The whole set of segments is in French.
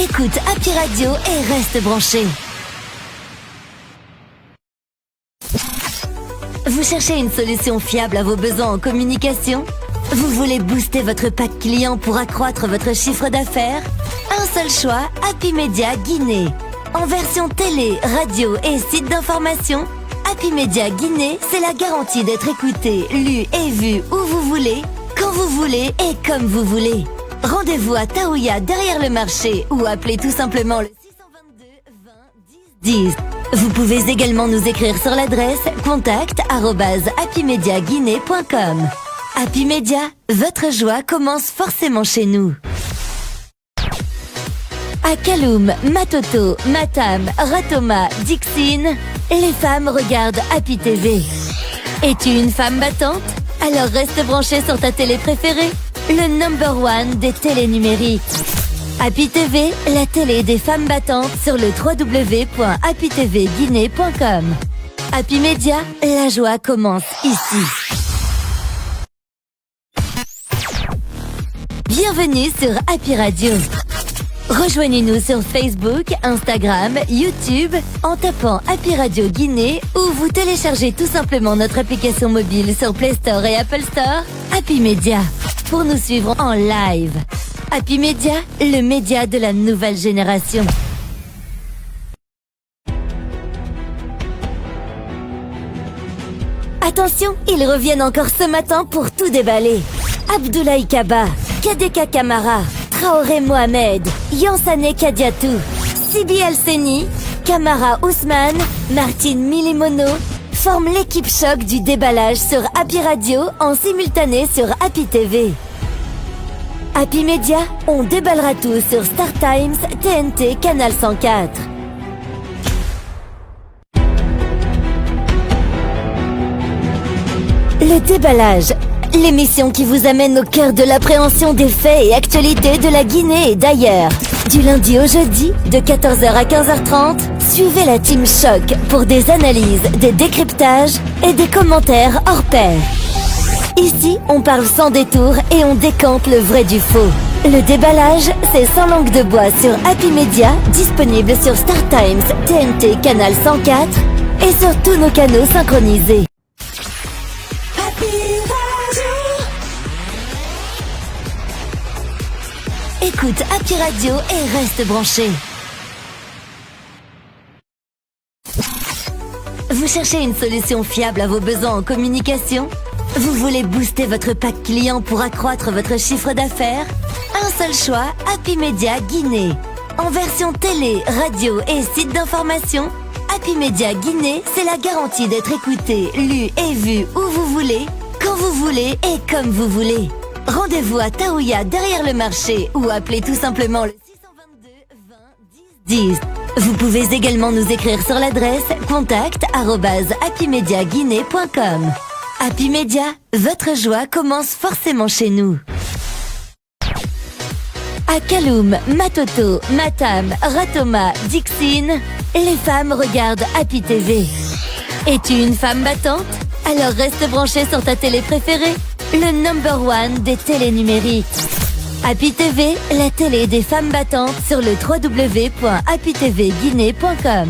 Écoute Happy Radio et reste branché. Vous cherchez une solution fiable à vos besoins en communication? Vous voulez booster votre pack client pour accroître votre chiffre d'affaires? Un seul choix, Happy Media Guinée. En version télé, radio et site d'information, Happy Media Guinée, c'est la garantie d'être écouté, lu et vu où vous voulez, quand vous voulez et comme vous voulez. Rendez-vous à Taouya derrière le marché ou appelez tout simplement le 622 20 10 10. Vous pouvez également nous écrire sur l'adresse contact@happymediaguinée.com. Happy Media, votre joie commence forcément chez nous. À Kaloum, Matoto, Matam, Ratoma, Dixine, les femmes regardent Happy TV. Es-tu une femme battante? Alors reste branché sur ta télé préférée, le number one des télés numériques. Happy TV, la télé des femmes battantes sur le www.happytvguinée.com. Happy Media, la joie commence ici. Bienvenue sur Happy Radio. Rejoignez-nous sur Facebook, Instagram, YouTube en tapant Happy Radio Guinée ou vous téléchargez tout simplement notre application mobile sur Play Store et Apple Store, Happy Media, pour nous suivre en live. Happy Media, le média de la nouvelle génération. Attention, ils reviennent encore ce matin pour tout déballer. Abdoulaye Kaba, Kadeka Kamara, Traoré Mohamed, Yansane Kadiatou, Sibi El-Seni, Kamara Ousmane, Martine Milimono forment l'équipe choc du déballage sur Happy Radio en simultané sur Happy TV. Happy Media, on déballera tout sur Star Times, TNT, Canal 104. Le déballage, l'émission qui vous amène au cœur de l'appréhension des faits et actualités de la Guinée et d'ailleurs. Du lundi au jeudi, de 14h à 15h30, suivez la team Choc pour des analyses, des décryptages et des commentaires hors pair. Ici, on parle sans détour et on décante le vrai du faux. Le déballage, c'est sans langue de bois sur Happy Media, disponible sur Star Times, TNT, Canal 104 et sur tous nos canaux synchronisés. Écoute Happy Radio et reste branché. Vous cherchez une solution fiable à vos besoins en communication? Vous voulez booster votre pack client pour accroître votre chiffre d'affaires? Un seul choix, Happy Media Guinée. En version télé, radio et site d'information, Happy Media Guinée, c'est la garantie d'être écouté, lu et vu où vous voulez, quand vous voulez et comme vous voulez. Rendez-vous à Taouya derrière le marché ou appelez tout simplement le 622 20 10 10. Vous pouvez également nous écrire sur l'adresse contact@happymediaguinée.com. Happy Media, votre joie commence forcément chez nous. À Kaloum, Matoto, Matam, Ratoma, Dixine, les femmes regardent Happy TV. Es-tu une femme battante? Alors reste branché sur ta télé préférée, le number one des télés numériques. Happy TV, la télé des femmes battantes sur le www.happytvguinée.com.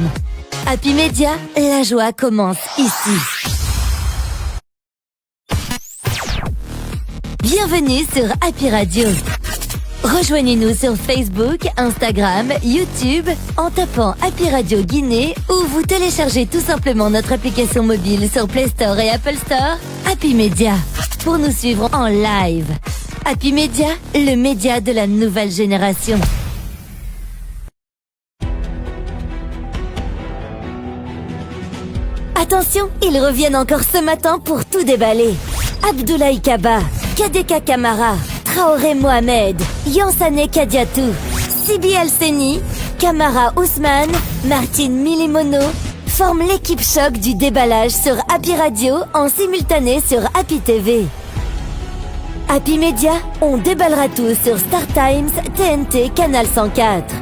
Happy Media, la joie commence ici. Bienvenue sur Happy Radio. Rejoignez-nous sur Facebook, Instagram, YouTube en tapant Happy Radio Guinée ou vous téléchargez tout simplement notre application mobile sur Play Store et Apple Store, Happy Media, pour nous suivre en live. Happy Media, le média de la nouvelle génération. Attention, ils reviennent encore ce matin pour tout déballer. Abdoulaye Kaba, Kadeka Kamara, Traoré Mohamed, Yansane Kadiatou, Sibi El-Seni, Kamara Ousmane, Martine Milimono forment l'équipe choc du déballage sur Happy Radio en simultané sur Happy TV. Happy Media, on déballera tout sur Star Times, TNT, Canal 104.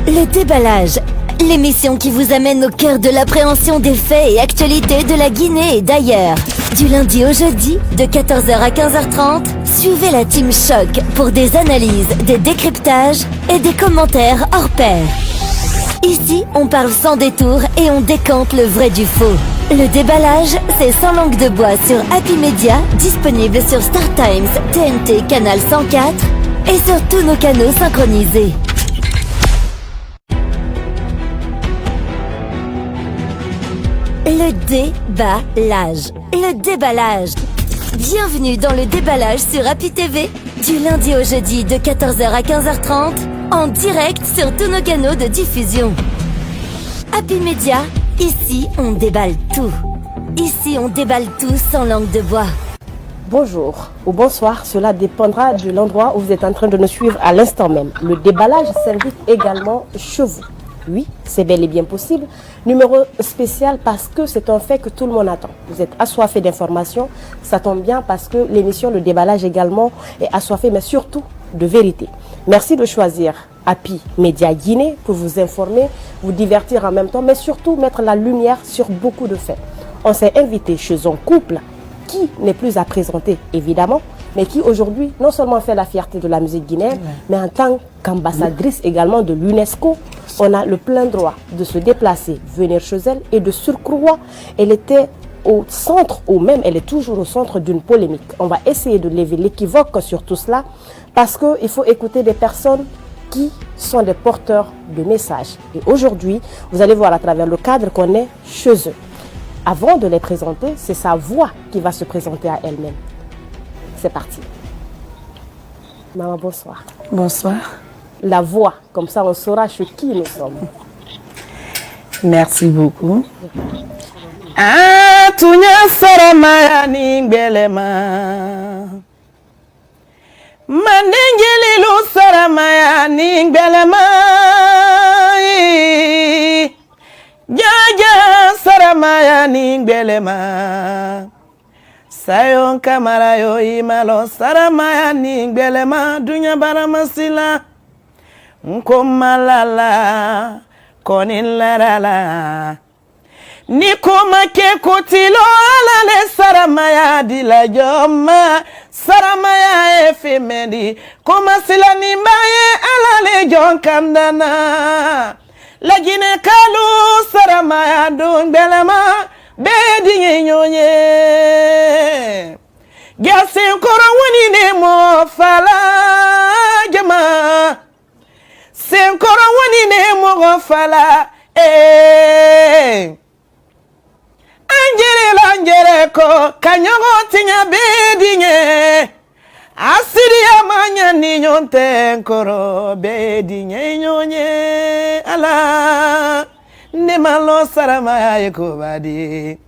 Le déballage, l'émission qui vous amène au cœur de l'appréhension des faits et actualités de la Guinée et d'ailleurs. Du lundi au jeudi, de 14h à 15h30, suivez la Team Choc pour des analyses, des décryptages et des commentaires hors pair. Ici, on parle sans détour et on décante le vrai du faux. Le déballage, c'est sans langue de bois sur Happy Media, disponible sur Star Times, TNT, Canal 104 et sur tous nos canaux synchronisés. Le déballage. Le déballage. Bienvenue dans le déballage sur Happy TV, du lundi au jeudi de 14h à 15h30, en direct sur tous nos canaux de diffusion. Happy Media, ici on déballe tout. Ici on déballe tout sans langue de bois. Bonjour ou bonsoir, cela dépendra de l'endroit où vous êtes en train de nous suivre à l'instant même. Le déballage s'invite également chez vous. Oui, c'est bel et bien possible. Numéro spécial parce que c'est un fait que tout le monde attend. Vous êtes assoiffé d'informations, ça tombe bien parce que l'émission Le Déballage également est assoiffée, mais surtout de vérité. Merci de choisir Happy Media Guinée pour vous informer, vous divertir en même temps, mais surtout mettre la lumière sur beaucoup de faits. On s'est invité chez un couple qui n'est plus à présenter, évidemment, mais qui aujourd'hui non seulement fait la fierté de la musique guinéenne, mais en tant qu'ambassadrice également de l'UNESCO, on a le plein droit de se déplacer, venir chez elle, et de surcroît, elle était au centre, ou même elle est toujours au centre d'une polémique. On va essayer de lever l'équivoque sur tout cela, parce qu'il faut écouter des personnes qui sont des porteurs de messages. Et aujourd'hui, vous allez voir à travers le cadre qu'on est chez eux. Avant de les présenter, c'est sa voix qui va se présenter à elle-même. C'est parti. Maman, bonsoir. Bonsoir. La voix, comme ça on saura chez qui nous sommes. Merci beaucoup. Ah, tunya sarama ni belema. Mandengelilu sarama ni belema. Jaja sarama ni belema. Sayon kamara yo imalo sarama ni belema dunya baramasila. Nkomalala konilarala Nikoma ke kutilo alale saramaya dila joma saramaya efemedi koma sila nimbaye alale jon kandana lagine kalu saramaya don belema bedi nyonye gasi koro woni ne mo fala jama Senkoro wani ne mogo fala Angere ko kanyogo tinya bedinye Asiri amanya ni nyonte nkoro bedinye nyonye ala Ne malo sarama ya kubadi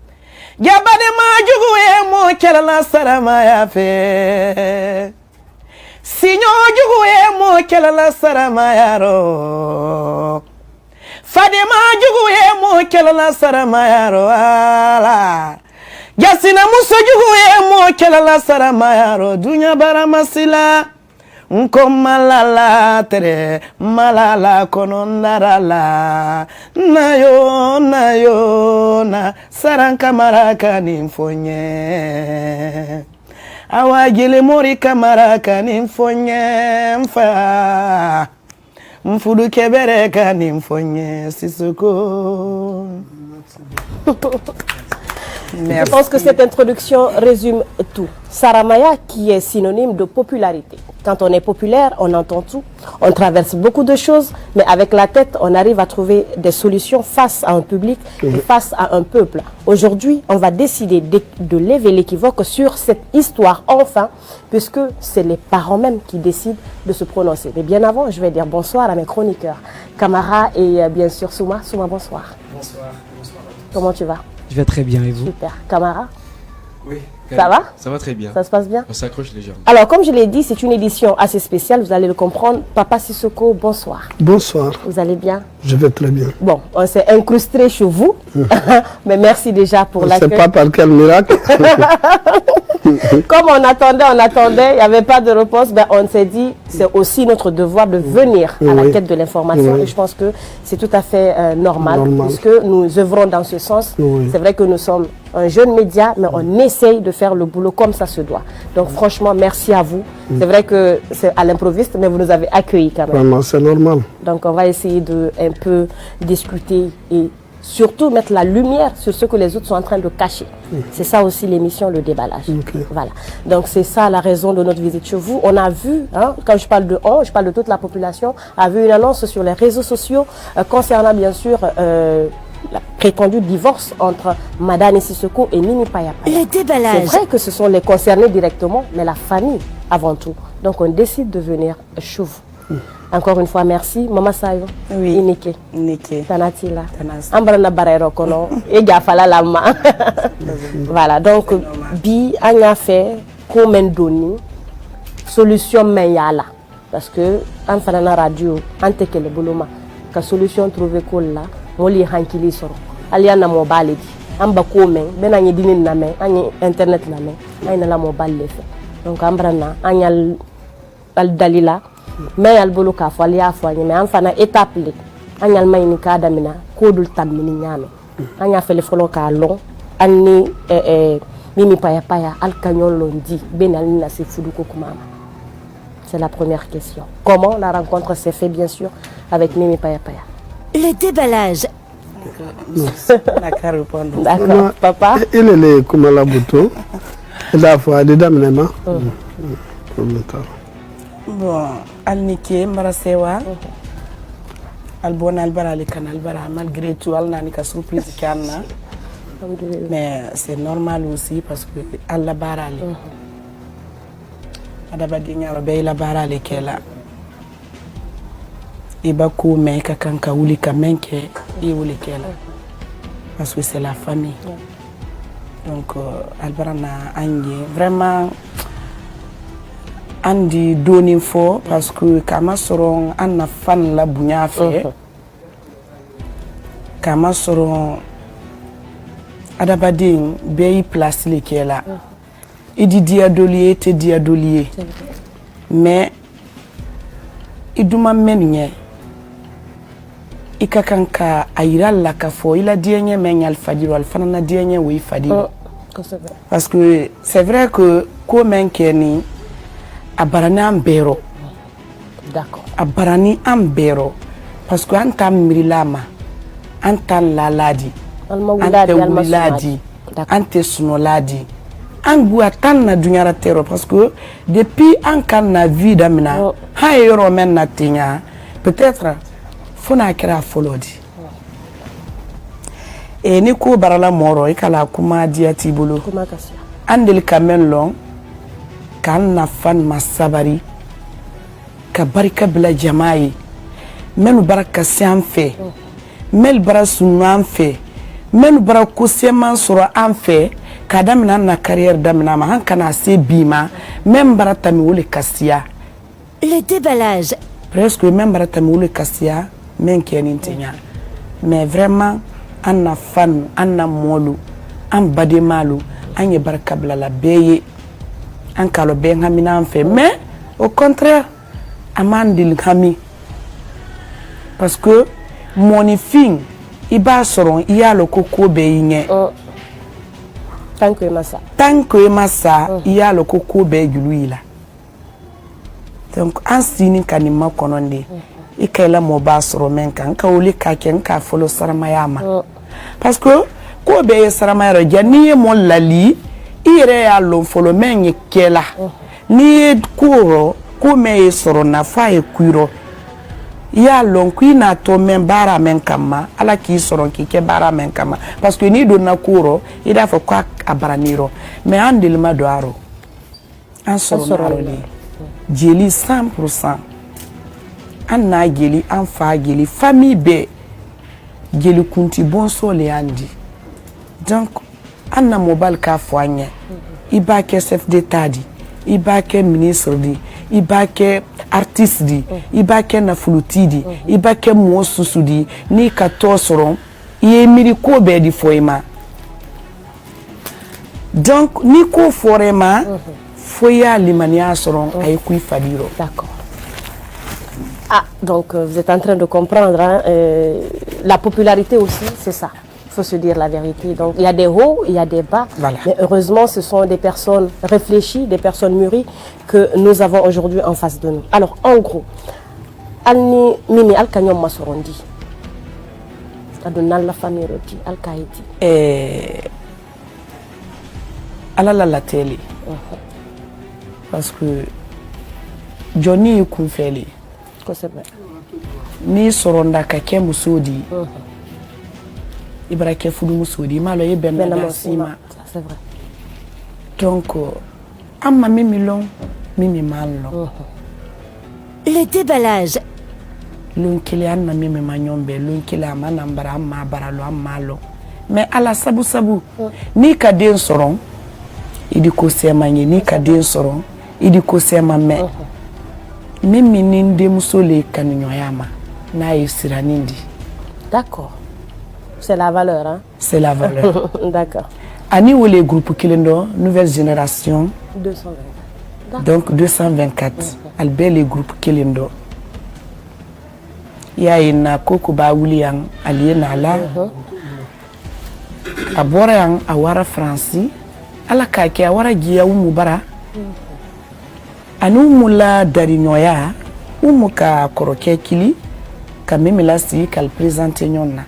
Gabade majugu mo kelala sarama ya fe Sinyo jugu mo kelala sarama yaro Fadima jugu mo kelala sarama yaro ala Jasina muso jugu mo kelala sarama yaro dunya baramasila Nkomalala tere malala konondarala nayo na sarankamara kanimfonye Awagile mori kamara kanimfonye mfa Mfudu kebere kanimfonye sisuko. Merci. Je pense que cette introduction résume tout. Saramaya qui est synonyme de popularité. Quand on est populaire, on entend tout, on traverse beaucoup de choses, mais avec la tête, on arrive à trouver des solutions face à un public et face à un peuple. Aujourd'hui, on va décider de lever l'équivoque sur cette histoire, enfin, puisque c'est les parents même qui décident de se prononcer. Mais bien avant, je vais dire bonsoir à mes chroniqueurs, Camara et bien sûr Souma. Souma, bonsoir. Bonsoir. Comment tu vas? Je vais très bien et vous? Super. Camara? Oui. Ça va? Ça va très bien. Ça se passe bien? On s'accroche légèrement. Alors, comme je l'ai dit, c'est une édition assez spéciale, vous allez le comprendre. Papa Sissoko, bonsoir. Bonsoir. Vous allez bien? Je vais très bien. Bon, on s'est incrusté chez vous, mais merci déjà pour On ne l'accueil. sait pas par quel miracle. Comme on attendait, il n'y avait pas de réponse, ben on s'est dit, c'est aussi notre devoir de venir à la quête de l'information. Et je pense que c'est tout à fait normal, puisque nous œuvrons dans ce sens. C'est vrai que nous sommes un jeune média, mais on essaye de faire le boulot comme ça se doit. Donc franchement, merci à vous. C'est vrai que c'est à l'improviste, mais vous nous avez accueillis quand même. Vraiment, c'est normal. Donc on va essayer de un peu discuter et surtout mettre la lumière sur ce que les autres sont en train de cacher. C'est ça aussi l'émission, le déballage. Voilà. Donc c'est ça la raison de notre visite chez vous. On a vu, hein, quand je parle de on, je parle de toute la population, a vu une annonce sur les réseaux sociaux concernant bien sûr la prétendue divorce entre Madani Sissoko et Mimi Paya Paya. Le déballage. C'est vrai que ce sont les concernés directement, mais la famille avant tout. Donc on décide de venir chez vous. Encore une fois, merci. Maman Sayo. Oui. Ineke. Ineke. Tanatila. Tanas. Ambrana Barero Kono. Et Gafala Lama. Voilà. Donc, bi, on a fait comme doni solution meilleure. Parce que, en faisant la radio, en teke le bouloma, la solution trouvée qu'on là, on l'y hankili soro. Aliana mobile. En bas comme, ben on y dîner na main, on internet na main, on a la mobile le fait. Donc, ambrana, on y a al dalila. Mais al bolo ka fo ali afo mais an fana étape li anyal may ni ka damina ko dul tamini nyame anya fele folo ka long anni Mimi Paya Paya al kanyon londi benal na se fudu ko kumama. C'est la première question. Comment la rencontre s'est faite bien sûr avec Mimi Paya Paya? Le déballage. D'accord, papa. Il est le Kumala Bouto. Il a fait des dames, Bon, Alnike, Marasewa, Albon Albara, les canalbara, malgré tout, Alnanika surprise Kana. Mais c'est normal aussi parce que Allah barale. Adabadinya Robey la barale kela. Ibaku meka kanka ulika menke et ulikela. Parce que c'est la famille. Donc, Albarana Angie, vraiment. Andi doni fo parce que kama soron anna fan la bunya fe kama soron adabading beyi place le kela idi diadolier te diadolier mais iduma menye ikakanka ayira la ka fo ila dienye menyal fadiro al fanana dienye wi fadiro parce que c'est vrai que comme keni abarani ambero. D'accord. Abarani ambero. Parce que anta mirilama, anta laladi, anta wuladi, anta sunoladi. Angu atan na dunyara terro parce que depuis an kan na vie damina, ha yoro men na tinya, peut-être fona kera folodi. Et ni ko barala moro ikala kuma dia tibulu. Kuma kasia. Andel kamen long. Kan na fan masabari ka barika bila jama'i menu baraka sianfe mel bara sunu anfe menu bara kuseman soro anfe ka damina na carrière damina ma han kana se bima même bara tami wole kasia le déballage presque même bara tami wole kasia men keni tinya mais vraiment anna fan anna molu an bademalu anye baraka bila la beye en kalo ben hamina en fait mais au contraire amandil hami parce que mon fin iba soron iya lo koko be yin tant que massa iya lo koko be juluila donc ansini kanima kononde ikela mo ba soro men kan ka woli ka ken ka folo saramayama parce que ko be saramayaro jani mo lali ire ya lo folo men kela ni kuro ko me soro na fa e kuiro ya lon kuina to men bara men kama ala ki soro ki ke bara men kama parce que ni do na kuro ida fa kwa abaraniro mais andil ma doaro an soro li jeli 100% an na jeli an fa jeli famille be jeli kunti bon sole andi donc an na mobile ka foanye iba ke chef d'état di iba ke ministre di iba ke artiste di iba ke na fuluti di iba ke mo susu di ni ka to soron ye miri ko be di foima Donc ni ko forema foya limania soron ay kuy fadiro. D'accord. Ah, donc vous êtes en train de comprendre, hein, la popularité aussi, c'est ça. Il faut se dire la vérité. Donc il y a des hauts, il y a des bas. Voilà. Mais heureusement, ce sont des personnes réfléchies, des personnes mûries que nous avons aujourd'hui en face de nous. Alors, en gros, Alni Mimi Alkanyom Masorondi. Adonal la famille roti Alkaïti. Alala la télé. Parce que Johnny Kunfeli. Ni soronda ka ke musodi. Ibra ke fudu musodi malo ye benna sima. C'est vrai. Donc amma mimi long mimi malo. Le déballage. Lunkile anna mimi manyombe lunkile amana mbara amma baralo amalo. Mais ala sabu sabu ni ka den soron idi ko sema ni ka den soron idi ko sema me. Mimi ninde musole kanunyoyama na yisiranindi. D'accord. C'est la valeur, hein? C'est la valeur. D'accord. Ani ou les groupes Kilendo, nouvelle génération. 224. Donc 224. Albert les groupes Kilendo. Il y a une Koko Baoulian, Aliena là. A Boréan, a Wara Franci. A la Kake, a Wara Gia ou Moubara. Anu mula darinyoya umuka koroke kili kameme lasi kal présenter nyonna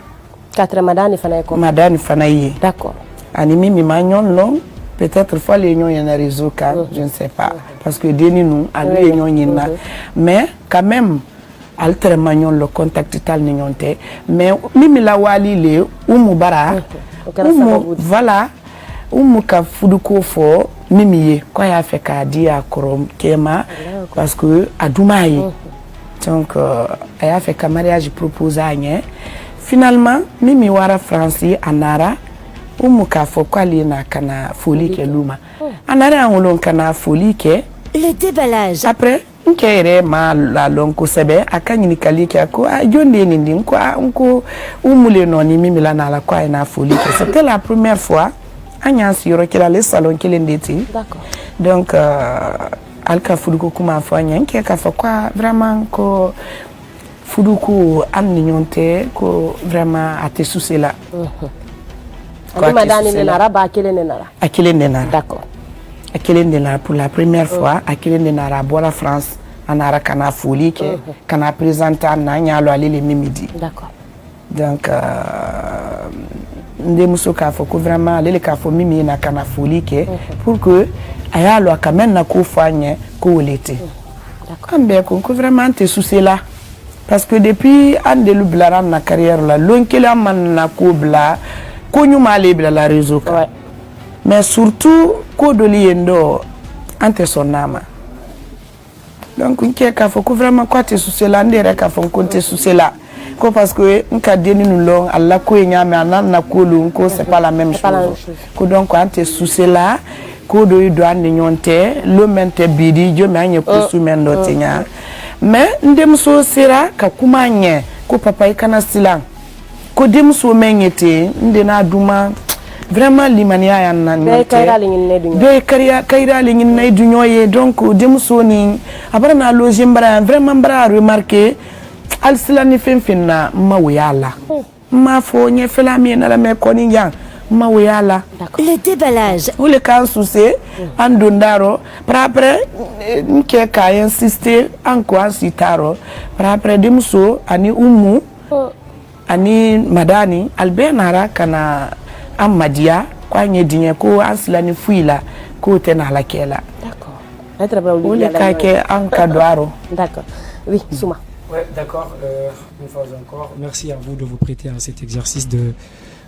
4 madani fana ko madani fana yi d'accord ani mimi magnon long peut-être fois les nyon yana réseau ka je ne sais pas parce que deni nous à lui nyon yina mais quand même alter magnon le contact tal ni nyonte mais mimi la wali le umubara voilà umuka fuduko fo mimiye quoi ya fait ka dia korom kema parce que adumaye donc a fait ka mariage proposé anye finalement mimi wara français anara umuka fo kwali na kana folie ke luma anara ngolon kana folie ke le déballage après nkere ma la lonko sebe akanyini kaliki ako ajonde nindi nko umule noni mimi la na la kwa na folie ke c'était la première fois Agnès yoro kila le salon kile ndeti. D'accord. Donc alka fuduko kuma fanya nke ka fa kwa vraiment ko fuduko annyonte ko vraiment ate susela. Ko madani ne nara ba kile ne nara. Akile ne nara. D'accord. Akile ne nara pour la première fois akile ne nara bola France anara kana folie ke kana présenter na nyalo ale le mimidi. D'accord. Donc ndemuso ka fo ko vraiment lele ka fo mimi na kana folie ke pour que ayalo akamen na ko fanye ko wolete ambe ko vraiment te souci là parce que depuis andelu blaram na carrière la lonkela man na ko bla ko nyuma le bla la réseau ka mais surtout ko doli yendo ante sonama donc nke ka fo ko vraiment ko te souci là ndere ka fo ko te souci là parce que nka deni nous long Allah ko nyame anana ko lu ko c'est pas la même chose ko donc quand tu souci là ko do do an nyonte lo mente bidi jo me anye ko su mendo tinya mais ndem so sera ka kuma nye ko papa ikana silang ko dem so menyete ndena duma vraiment limania ya nan be kaira lingin ne dunyoye donc dem so ni abara na loje mbara vraiment mbara remarquer al silani fenfina mawuyala ma fo nye fela mi na la me koni yang mawuyala le déballage ou le kan souci andondaro après nke ka insister encore sitaro après demso ani umu ani madani albenara kana amadia kwa nye dinye ko ansilani fuila ko tena la kela d'accord ou le ka ke ankadwaro d'accord oui Souma. Ouais, d'accord. Une fois encore, merci à vous de vous prêter à cet exercice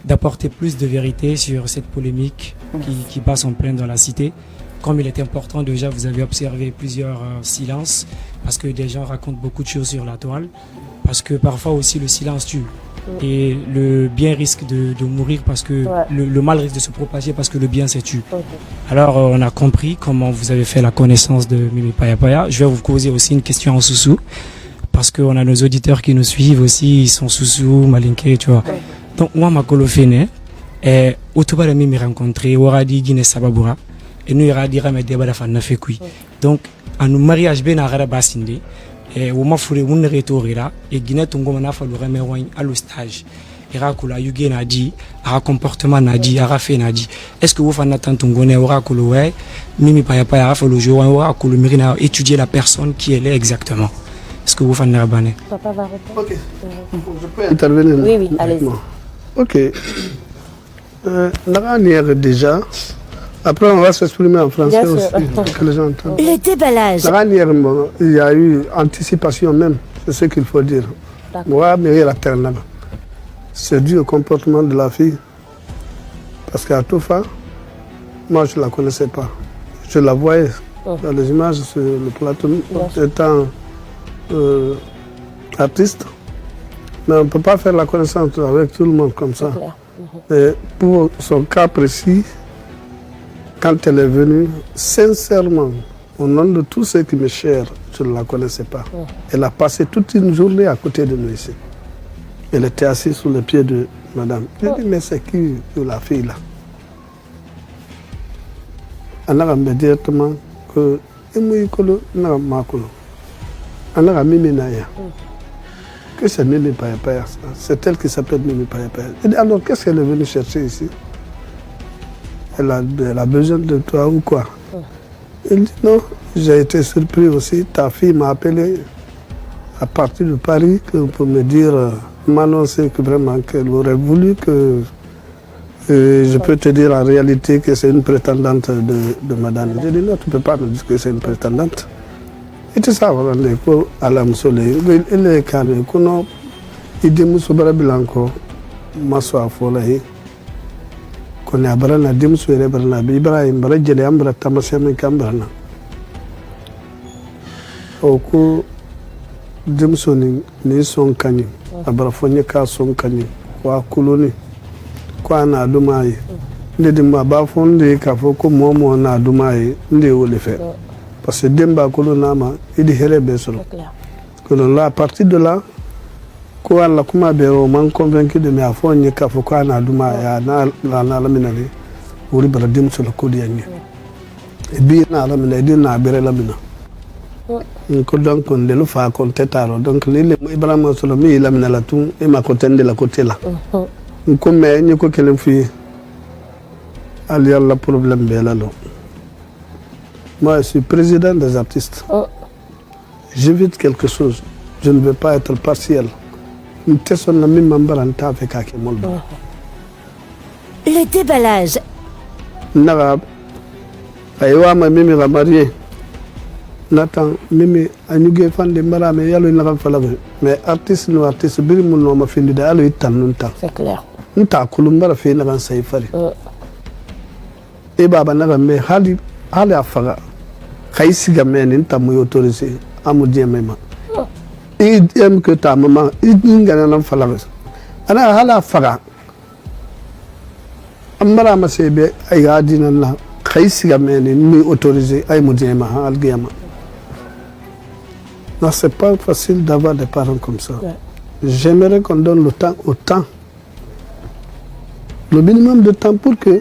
d'apporter plus de vérité sur cette polémique qui passe en plein dans la cité. Comme il est important, déjà, vous avez observé plusieurs silences, parce que des gens racontent beaucoup de choses sur la toile, parce que parfois aussi le silence tue. Et le bien risque de mourir parce que le mal risque de se propager parce que le bien se tue. Alors on a compris comment vous avez fait la connaissance de Mimi Paya Paya. Je vais vous poser aussi une question en sous-sous. Parce qu'on a nos auditeurs qui nous suivent aussi, ils sont sous-sous, malinqués, tu vois. Donc, moi, ma coloféné, Et autoba de me rencontrer, Waradi Guinée Sababura, et nous ira dire à mes débats de fait quoi. Donc, à nos mariages, ben à Rabasinde, et au mafouré, on retournera, et Guinée Tongo n'a fallu remettre à le stage. Irakula Yuge Nadi, à comportement Nadi, à Rafé Nadi. Est-ce que vous faites attendre Tongone, Orakulo, ouais, Mimi Payapa, Rafalo, Orakulo, Mirina, étudier la personne qui elle est exactement. Est-ce que vous faites Nabane? Papa va répondre. Ok. Je peux intervenir? Oui, oui, allez-y. Ok. Naganière déjà. Après, on va s'exprimer en français aussi, pour que les gens entendent. Le déballage. Naganière, il y a eu anticipation même, c'est ce qu'il faut dire. Moi, mais la terre là-bas. C'est dû au comportement de la fille. Parce qu'à Toufa, moi je ne la connaissais pas. Je la voyais dans les images sur le plateau étant artiste. Mais on ne peut pas faire la connaissance avec tout le monde comme ça. Et pour son cas précis, quand elle est venue, sincèrement, au nom de tout ce qui m'est cher, je ne la connaissais pas. Elle a passé toute une journée à côté de nous ici. Elle était assise sous les pieds de madame. Je dis, mais c'est qui la fille là? Elle a dit directement que que c'est Mimi Payapaya. C'est elle qui s'appelle Mimi Payapaya. Elle dit, alors qu'est-ce qu'elle est venue chercher ici? Elle a besoin de toi ou quoi? Elle dit, non, j'ai été surpris aussi. Ta fille m'a appelé à partir de Paris pour me dire, m'annoncer que vraiment qu'elle aurait voulu que je peux te dire en réalité que c'est une prétendante de madame. J'ai dit non, tu ne peux pas me dire que c'est une prétendante. Et tout ça, voilà, à l'âme soleil. Il est carré, il dit Moussou Barabilanko, Massoa Folahi, qu'on est à Brana, Dimsou et Brana, Ibrahim, Baradjele, Ambra, Tamasem, Cambrana. Au cours Dimsoni, ni son cani, Abrafonia ka son cani, quoi coloni, quoi na dumaï. Les dimba bafonde, Kafoko, Momo, na dumaï, les ou les faire. Parce que Demba Kolonama, il dit Hérébé sur là. À partir de là, quoi la Kuma Béro m'a convaincu de mes affaires, il y a Kafoko, na dumaï, na laminale, ou Ribradim sur le Kodiani. Et bien, na laminale, na bere lamina. Donc on le fait à compter tard. Donc l'île Ibrahim Solomi il a mis la tour et m'a côté de la côté là. Comme il y a quelqu'un qui a le problème belalo. Moi je suis président des artistes. J'évite quelque chose. Je ne veux pas être partiel. Une personne n'a même membre en temps avec Akemol. Le déballage. N'arabe. Aïwa ma mimi la mariée. Nathan, Mimi, Anuge fan de Mara, mais yalo n'a pas fallu. Mais artiste, biri mon nom a fini de aller tanunta. C'est clair. Nous t'a Columbara fait une saifari. Et Baba n'a me Hali Afaga. Kaisiga men in tamu autorisé, Amoudi Mema. Et aime que ta maman, il n'y a pas fallu. Ana Hala Faga. Amara Masebe, Ayadina, Kaisiga men in autorisé, Amoudi Mema, Algama. Non, c'est pas facile d'avoir des parents comme ça. Ouais. J'aimerais qu'on donne le temps au temps. Le minimum de temps pour que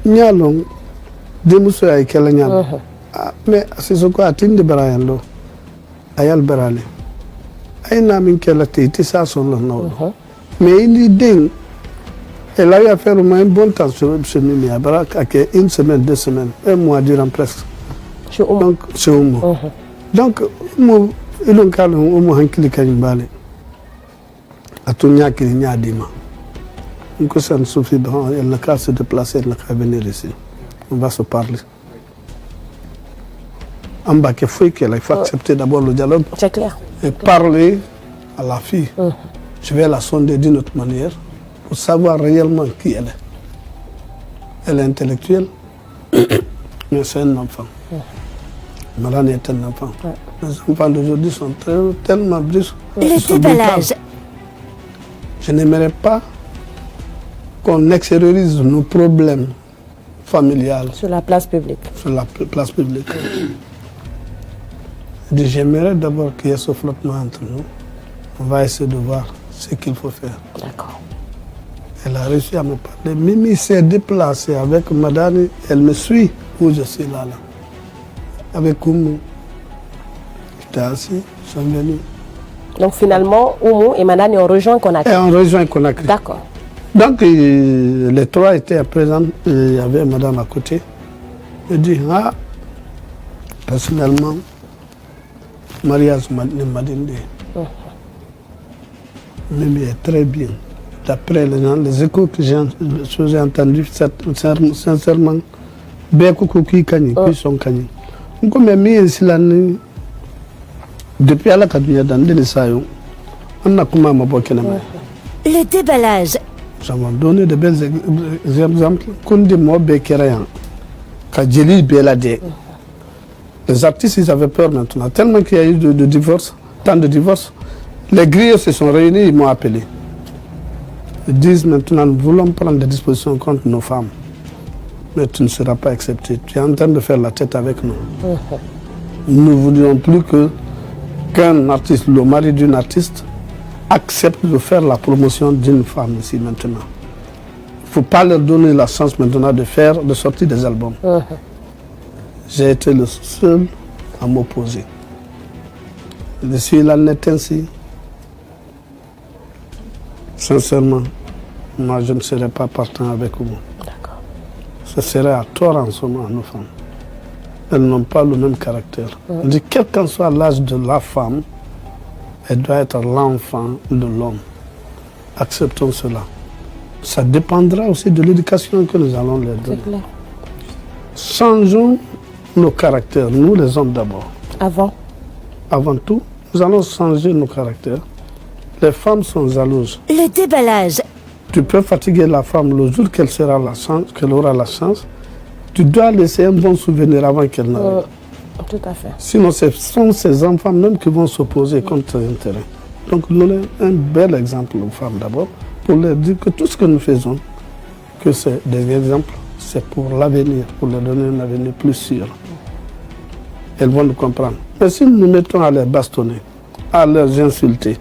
nous allons démontrer à quel âge. Mais c'est ce qu'on a dit de Barayando. Ayal Barale. Aïna Minkela Titi, ça son nom. Mais il dit, elle a eu à faire au moins un bon temps sur Mimi à Barak, une semaine, 2 semaines, un mois durant presque. Donc, c'est au moins. Donc, il y a un cas de ça ne suffit pas. Elle n'a qu'à se déplacer, elle n'a qu'à venir ici. On va se parler. En bas, il faut accepter d'abord le dialogue. C'est clair. Et parler à la fille. Je vais la sonder d'une autre manière pour savoir réellement qui elle est. Elle est intellectuelle, mais c'est un enfant. Marane est un enfant. Les enfants d'aujourd'hui sont tellement brusques. Le déballage. Je n'aimerais pas qu'on extériorise nos problèmes familiaux sur la place publique. Sur la place publique. J'aimerais d'abord qu'il y ait ce flottement entre nous. On va essayer de voir ce qu'il faut faire. D'accord. Elle a réussi à me parler. Mimi s'est déplacée avec Madani. Elle me suit où je suis là. Avec Oumou. J'étais assis, ils sont venus. Donc finalement, Oumou et Madani ont rejoint Conakry. Et on rejoint Conakry. D'accord. Donc les trois étaient présents. Il y avait Madame à côté. Je dis, personnellement, mariage Madinde. Mimi est très bien. D'après les gens, les échos que j'ai entendus, sincèrement, beaucoup qui sont gagnés. Comme Mimi est silani, depuis à la Kadouya dans les saillons, on a comment ma boîte. Le déballage. Ça m'a donné de belles exemples. Qu'on dit moi, Bekerayan, Kadjeli Belade. Les artistes, ils avaient peur maintenant. Tellement qu'il y a eu de divorces, tant de divorces. Les griots se sont réunis, ils m'ont appelé. Ils disent maintenant, nous voulons prendre des dispositions contre nos femmes. Mais tu ne seras pas accepté. Tu es en train de faire la tête avec nous. Nous ne voulions plus qu'un artiste, le mari d'une artiste, accepte de faire la promotion d'une femme ici maintenant. Il ne faut pas leur donner la chance maintenant de sortir des albums. J'ai été le seul à m'opposer. Je suis là net ainsi. Sincèrement, moi je ne serais pas partant avec vous. D'accord. Ce serait à tort en ce moment à nos femmes. Elles n'ont pas le même caractère. On dit quel qu'en soit l'âge de la femme, elle doit être l'enfant de l'homme. Acceptons cela. Ça dépendra aussi de l'éducation que nous allons leur donner. C'est clair. Changeons nos caractères, nous les hommes d'abord. Avant tout, nous allons changer nos caractères. Les femmes sont jalouses. Le déballage. Tu peux fatiguer la femme le jour qu'elle aura la chance. Tu dois laisser un bon souvenir avant qu'elle n'arrive. Tout à fait. Sinon, ce sont ces enfants même qui vont s'opposer contre l'intérêt. Donc, nous donnons un bel exemple aux femmes d'abord, pour leur dire que tout ce que nous faisons, que c'est des exemples, c'est pour l'avenir, pour leur donner un avenir plus sûr. Elles vont nous comprendre. Mais si nous nous mettons à les bastonner, à les insulter,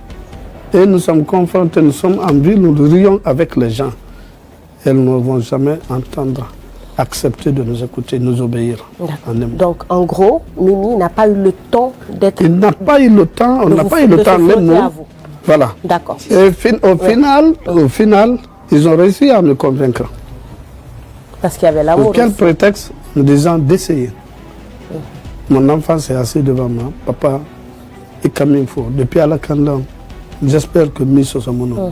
et nous sommes confrontés, nous sommes en ville, nous rions avec les gens, elles ne vont jamais entendre, accepter de nous écouter, nous obéir. Donc, en gros, Mimi n'a pas eu le temps d'être... Il n'a pas eu le temps, on n'a pas eu le temps, même nous. Voilà. D'accord. Et au final, ils ont réussi à me convaincre. Parce qu'il y avait l'amour. Pour quel prétexte? Me disant d'essayer. Mon enfant s'est assis devant moi. Papa, et comme il faut. Depuis à la Kandan, j'espère que Miss Osomono.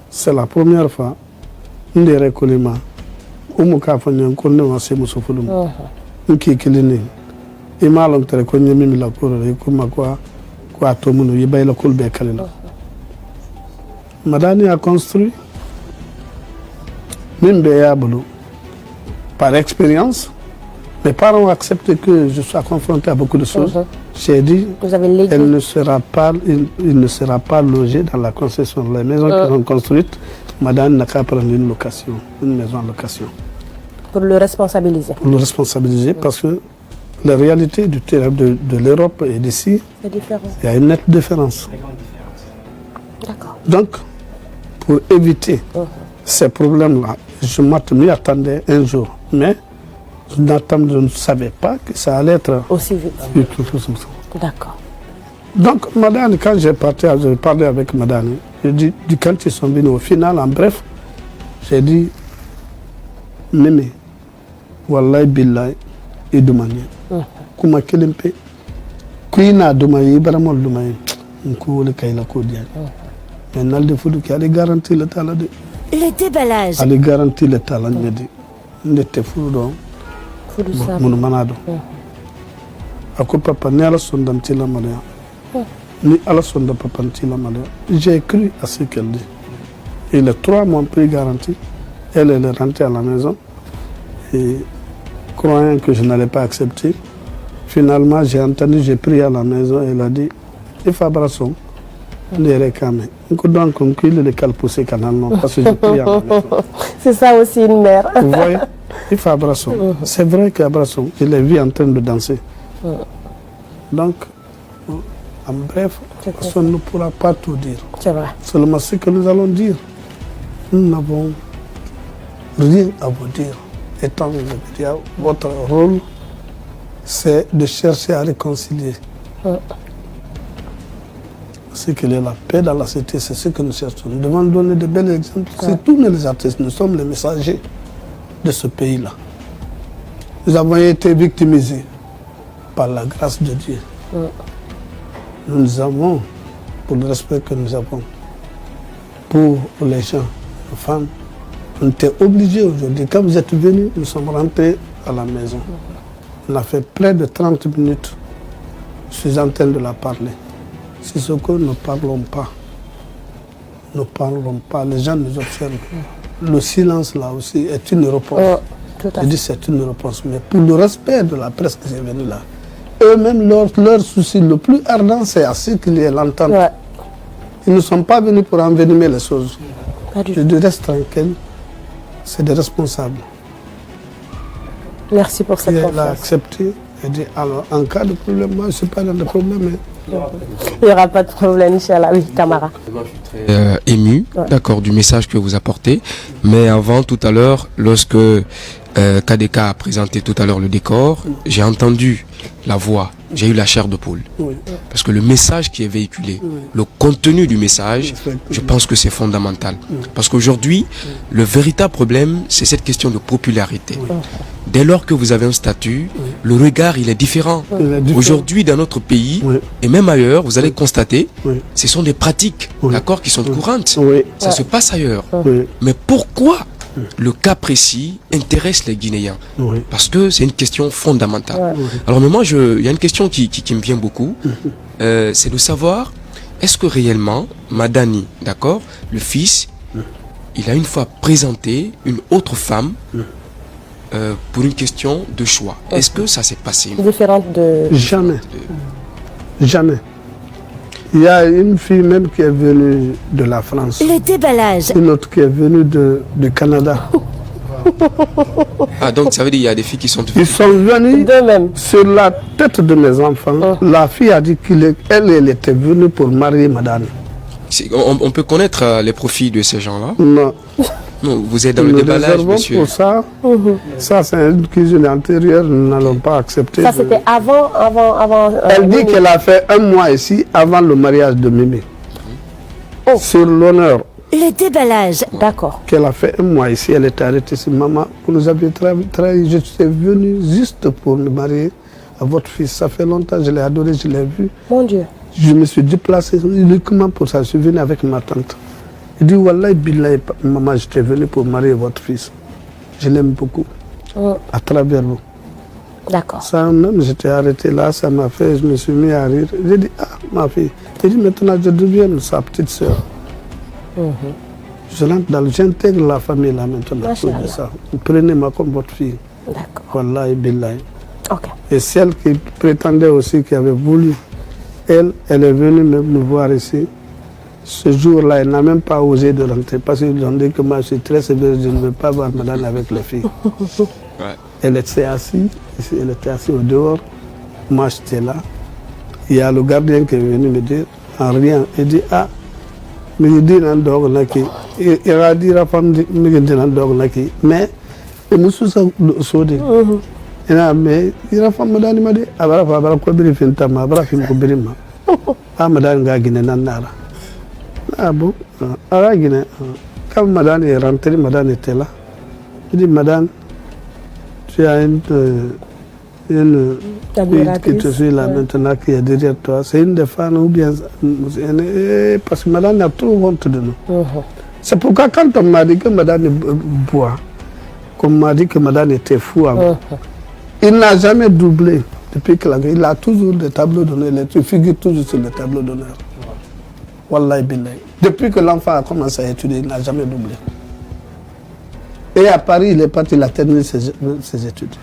C'est la première fois. Une des récollements. Umuka fanyan konne wa se muso fulum. Nki kilini. Imalon tere konye mimi la koro kuma kwa tomuno yibay la kulbe kalila. Madani a construit. Mimbe yabulu. Par expérience, mes parents ont accepté que je sois confronté à beaucoup de choses. J'ai dit, il ne sera pas logé dans la concession. Les maisons qui sont construites, madame n'a qu'à prendre une maison en location. Pour le responsabiliser. Pour le responsabiliser, parce que la réalité du terrain de l'Europe et d'ici, il y a une nette différence. D'accord. Donc, pour éviter ces problèmes-là, je m'y attendais un jour. Mais je ne savais pas que ça allait être aussi vite. D'accord. Donc, madame, quand j'ai parlé avec madame, j'ai dit, quand ils sont venus au final, en bref, j'ai dit, Mimi, Wallahi Billahi, et Doumani. Kuma Kelimpe, Queen Doumani, Ibramol Doumani, Nkoule Kaila Kodian. Mais Nalde Foudou qui allait garantir le talent de. Le déballage. Allait garantir le talent de. N'était Foudou. Mon manado. Ako papa ni ala sonda ntila malaya. Ni ala sonda papa ntila malaya. J'ai cru à ce qu'elle dit. Et les 3 mois prix garanti. Elle est rentrée à la maison. Et croyant que je n'allais pas accepter, finalement j'ai entendu, j'ai prié à la maison. Elle a dit, il faut abrasser. C'est ça aussi une mère. Vous voyez, il faut abrasser. C'est vrai qu'abrasser, je l'ai vu en train de danser. Donc, en bref, on ne pourra pas tout dire. C'est vrai. Seulement ce que nous allons dire. nous n'avons rien à vous dire. Étant les médias, votre rôle, c'est de chercher à réconcilier. C'est qu'il y ait la paix dans la société, c'est ce que nous cherchons. Nous devons donner de bels exemples. C'est tous les artistes, nous sommes les messagers de ce pays-là. Nous avons été victimisés par la grâce de Dieu. Nous avons, pour le respect que nous avons pour les gens, les femmes, on était obligés aujourd'hui. Quand vous êtes venus, nous sommes rentrés à la maison. On a fait près de 30 minutes. Je suis en train de la parler. C'est ce que nous ne parlons pas. Nous ne parlons pas. Les gens nous observent. Le silence là aussi est une réponse. Je dis c'est une réponse. Mais pour le respect de la presse qui est venue là, eux-mêmes, leur souci le plus ardent, c'est à ce qu'il y ait l'entente. Ils ne sont pas venus pour envenimer les choses. Je dis reste tranquille. C'est des responsables. Merci pour cette confiance. Il a accepté et dit alors, en cas de problème, moi je ne suis pas dans le problème. Il n'y aura pas de problème, Inch'Allah. Oui, Camara. Je suis très ému, d'accord, du message que vous apportez. Mais avant, tout à l'heure, lorsque KDK a présenté tout à l'heure le décor, j'ai entendu la voix, j'ai eu la chair de poule. Parce que le message qui est véhiculé, le contenu du message, je pense que c'est fondamental. Parce qu'aujourd'hui, le véritable problème, c'est cette question de popularité. Dès lors que vous avez un statut, le regard, il est différent. Aujourd'hui, dans notre pays, et même ailleurs, vous allez constater, ce sont des pratiques, d'accord, qui sont courantes. Ça se passe ailleurs. Mais pourquoi le cas précis intéresse les Guinéens? Parce que c'est une question fondamentale. Alors, mais moi, il y a une question qui me vient beaucoup. C'est de savoir, est-ce que réellement, Madani, d'accord, le fils, il a une fois présenté une autre femme pour une question de choix. Est-ce que ça s'est passé? Différente de... Jamais. Jamais. Il y a une fille même qui est venue de la France. Le déballage. Une autre qui est venue du Canada. Ah, donc ça veut dire qu'il y a des filles qui sont... Ils sont venus sur la tête de mes enfants. La fille a dit qu'elle était venue pour marier madame. On peut connaître les profils de ces gens-là? Non. Non, vous êtes dans le déballage, monsieur. Pour ça, ça c'est une cuisine antérieure, nous n'allons pas accepter. Ça c'était avant Elle dit qu'elle a fait un mois ici avant le mariage de Mimi. Sur l'honneur. Le déballage. D'accord. Qu'elle a fait un mois ici, elle était arrêtée ici. Maman, vous nous avez trahi, je suis venu juste pour me marier à votre fils. Ça fait longtemps, je l'ai adoré, je l'ai vu. Mon Dieu. Je me suis déplacé uniquement pour ça, je suis venu avec ma tante. Il dit, Wallah, Billahi, maman, j'étais venu pour marier votre fils. Je l'aime beaucoup. À travers vous. D'accord. Ça même, j'étais arrêté là, ça m'a fait, je me suis mis à rire. J'ai dit, ah, ma fille. Il dit, maintenant, je deviens sa petite soeur. J'intègre la famille là maintenant. Pour ça. Prenez-moi comme votre fille. D'accord. Wallah, Billahi. Ok. Et celle qui prétendait aussi, qui avait voulu, elle est venue même nous voir ici. Ce jour-là, elle n'a même pas osé de rentrer parce qu'ils ont dit que moi je suis très sévère, je ne veux pas voir madame avec les filles. Elle était assise, elle était assise au dehors, moi j'étais là. Il y a le gardien qui est venu me dire, en rien, il dit, ah, mais il dit, il a dit, la femme dit, mais il me suis sauté. Mais il a fait madame, m'a dit, ah, ah bon, quand madame est rentrée, madame était là. Il dit, madame, tu as une qui te suit là maintenant, qui est derrière toi. C'est une des femmes ou bien... Parce que madame a trop honte de nous. C'est pourquoi quand on m'a dit que madame boit, qu'on m'a dit que madame était fou avant, il n'a jamais doublé depuis qu'il a toujours des tableaux d'honneur. Il figure toujours sur les tableaux d'honneur. Wallahi billahi. Depuis que l'enfant a commencé à étudier, il n'a jamais doublé. Et à Paris, il est parti, il a terminé ses études.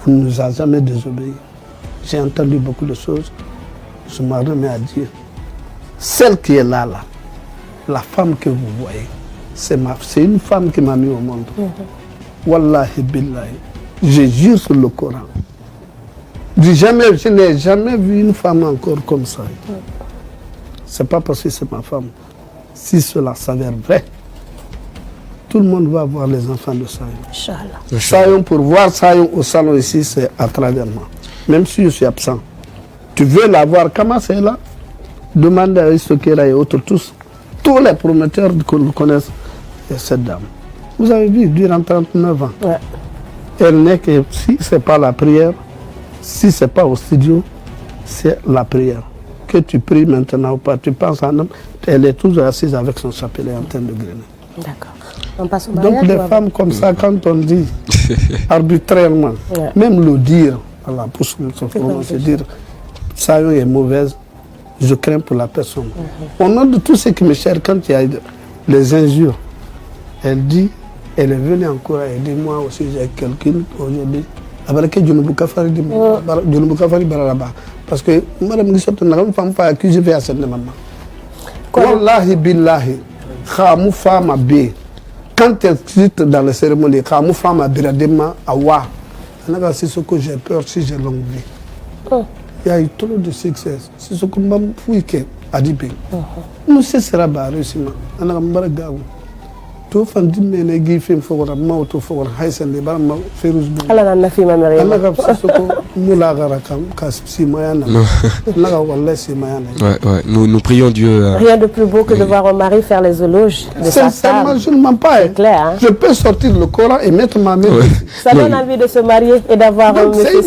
Il ne nous a jamais désobéi. J'ai entendu beaucoup de choses. Je m'en remets à dire. Celle qui est là, la femme que vous voyez, c'est une femme qui m'a mis au monde. Wallahi billahi. Je jure sur le Coran. Je n'ai jamais vu une femme encore comme ça. C'est pas parce que c'est ma femme. si cela s'avère vrai, tout le monde va voir les enfants de Sayon. Inch'Allah. Sayon, pour voir Sayon au salon ici, c'est à travers moi. Même si je suis absent. Tu veux la voir, comment c'est là? Demande à Istokera et autres, tous les promoteurs que nous connaissons, cette dame. Vous avez vu, durant 39 ans, Ouais. elle n'est que, si ce n'est pas la prière, si ce n'est pas au studio, c'est la prière. Que tu pries maintenant ou pas, tu penses en homme, elle est toujours assise avec son chapelet en train de grainer. D'accord. On passe au mariage. Donc les femmes comme ça, quand on dit arbitrairement, Ouais. même le dire, voilà, pour se dire, ça est mauvaise, je crains pour la personne. Au nom de tout ce qui me cher, quand il y a les injures, elle dit, elle est venue encore, elle dit, moi aussi j'ai quelqu'un aujourd'hui. Parce que madame Gisot n'a pas fait accuser à cette maman. Wallahi billahi, khamu fama be. Quand elle quitte dans la cérémonie, khamu fama biradema awa. C'est ce que j'ai peur si j'ai longue vie. Il y a eu trop de succès. C'est ce que m'a fouillé à Dibé. Nous ce sera barré aussi. On a un baragao. Tout fan dimene gi film fogora mawto fogora haysen de ba ma ferus bu ala na fi ma mari ala ga soko mula gara kam kas si mayana la ga wallahi si mayana. Ouais, nous prions Dieu. Rien de plus beau que de voir un mari faire les éloges de sa femme. Je ne mens pas. C'est clair, hein? Je peux sortir le Coran et mettre ma main. Ouais. Ça donne envie de se marier et d'avoir un monsieur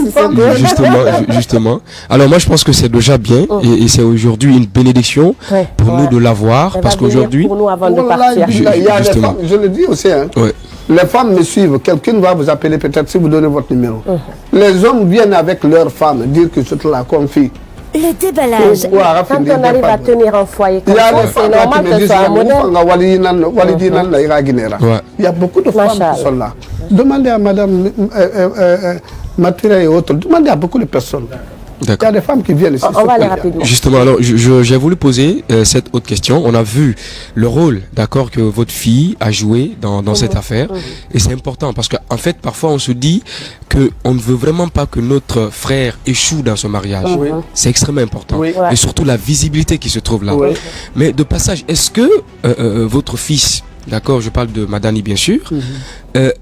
Justement. Alors moi je pense que c'est déjà bien et c'est aujourd'hui une bénédiction pour nous de l'avoir parce qu'aujourd'hui pour nous avant de partir. Justement. Je le dis aussi, hein. Ouais. Les femmes me suivent, quelqu'un va vous appeler peut-être si vous donnez votre numéro. Les hommes viennent avec leurs femmes dire que je te la confie. Le déballage. Quand on arrive à tenir un foyer comme ça, c'est normal que ce soit un modèle. Il y a beaucoup de femmes qui sont là. Demandez à madame Matira et autres, demandez à beaucoup de personnes. Il y a des femmes qui viennent ici. On va aller rapidement. Justement, alors j'ai voulu poser cette autre question. On a vu le rôle, d'accord, que votre fille a joué dans cette affaire, et c'est important parce qu'en fait, parfois, on se dit que on ne veut vraiment pas que notre frère échoue dans ce mariage. C'est extrêmement important, et surtout la visibilité qui se trouve là. Mais de passage, est-ce que votre fils, d'accord, je parle de Madani bien sûr,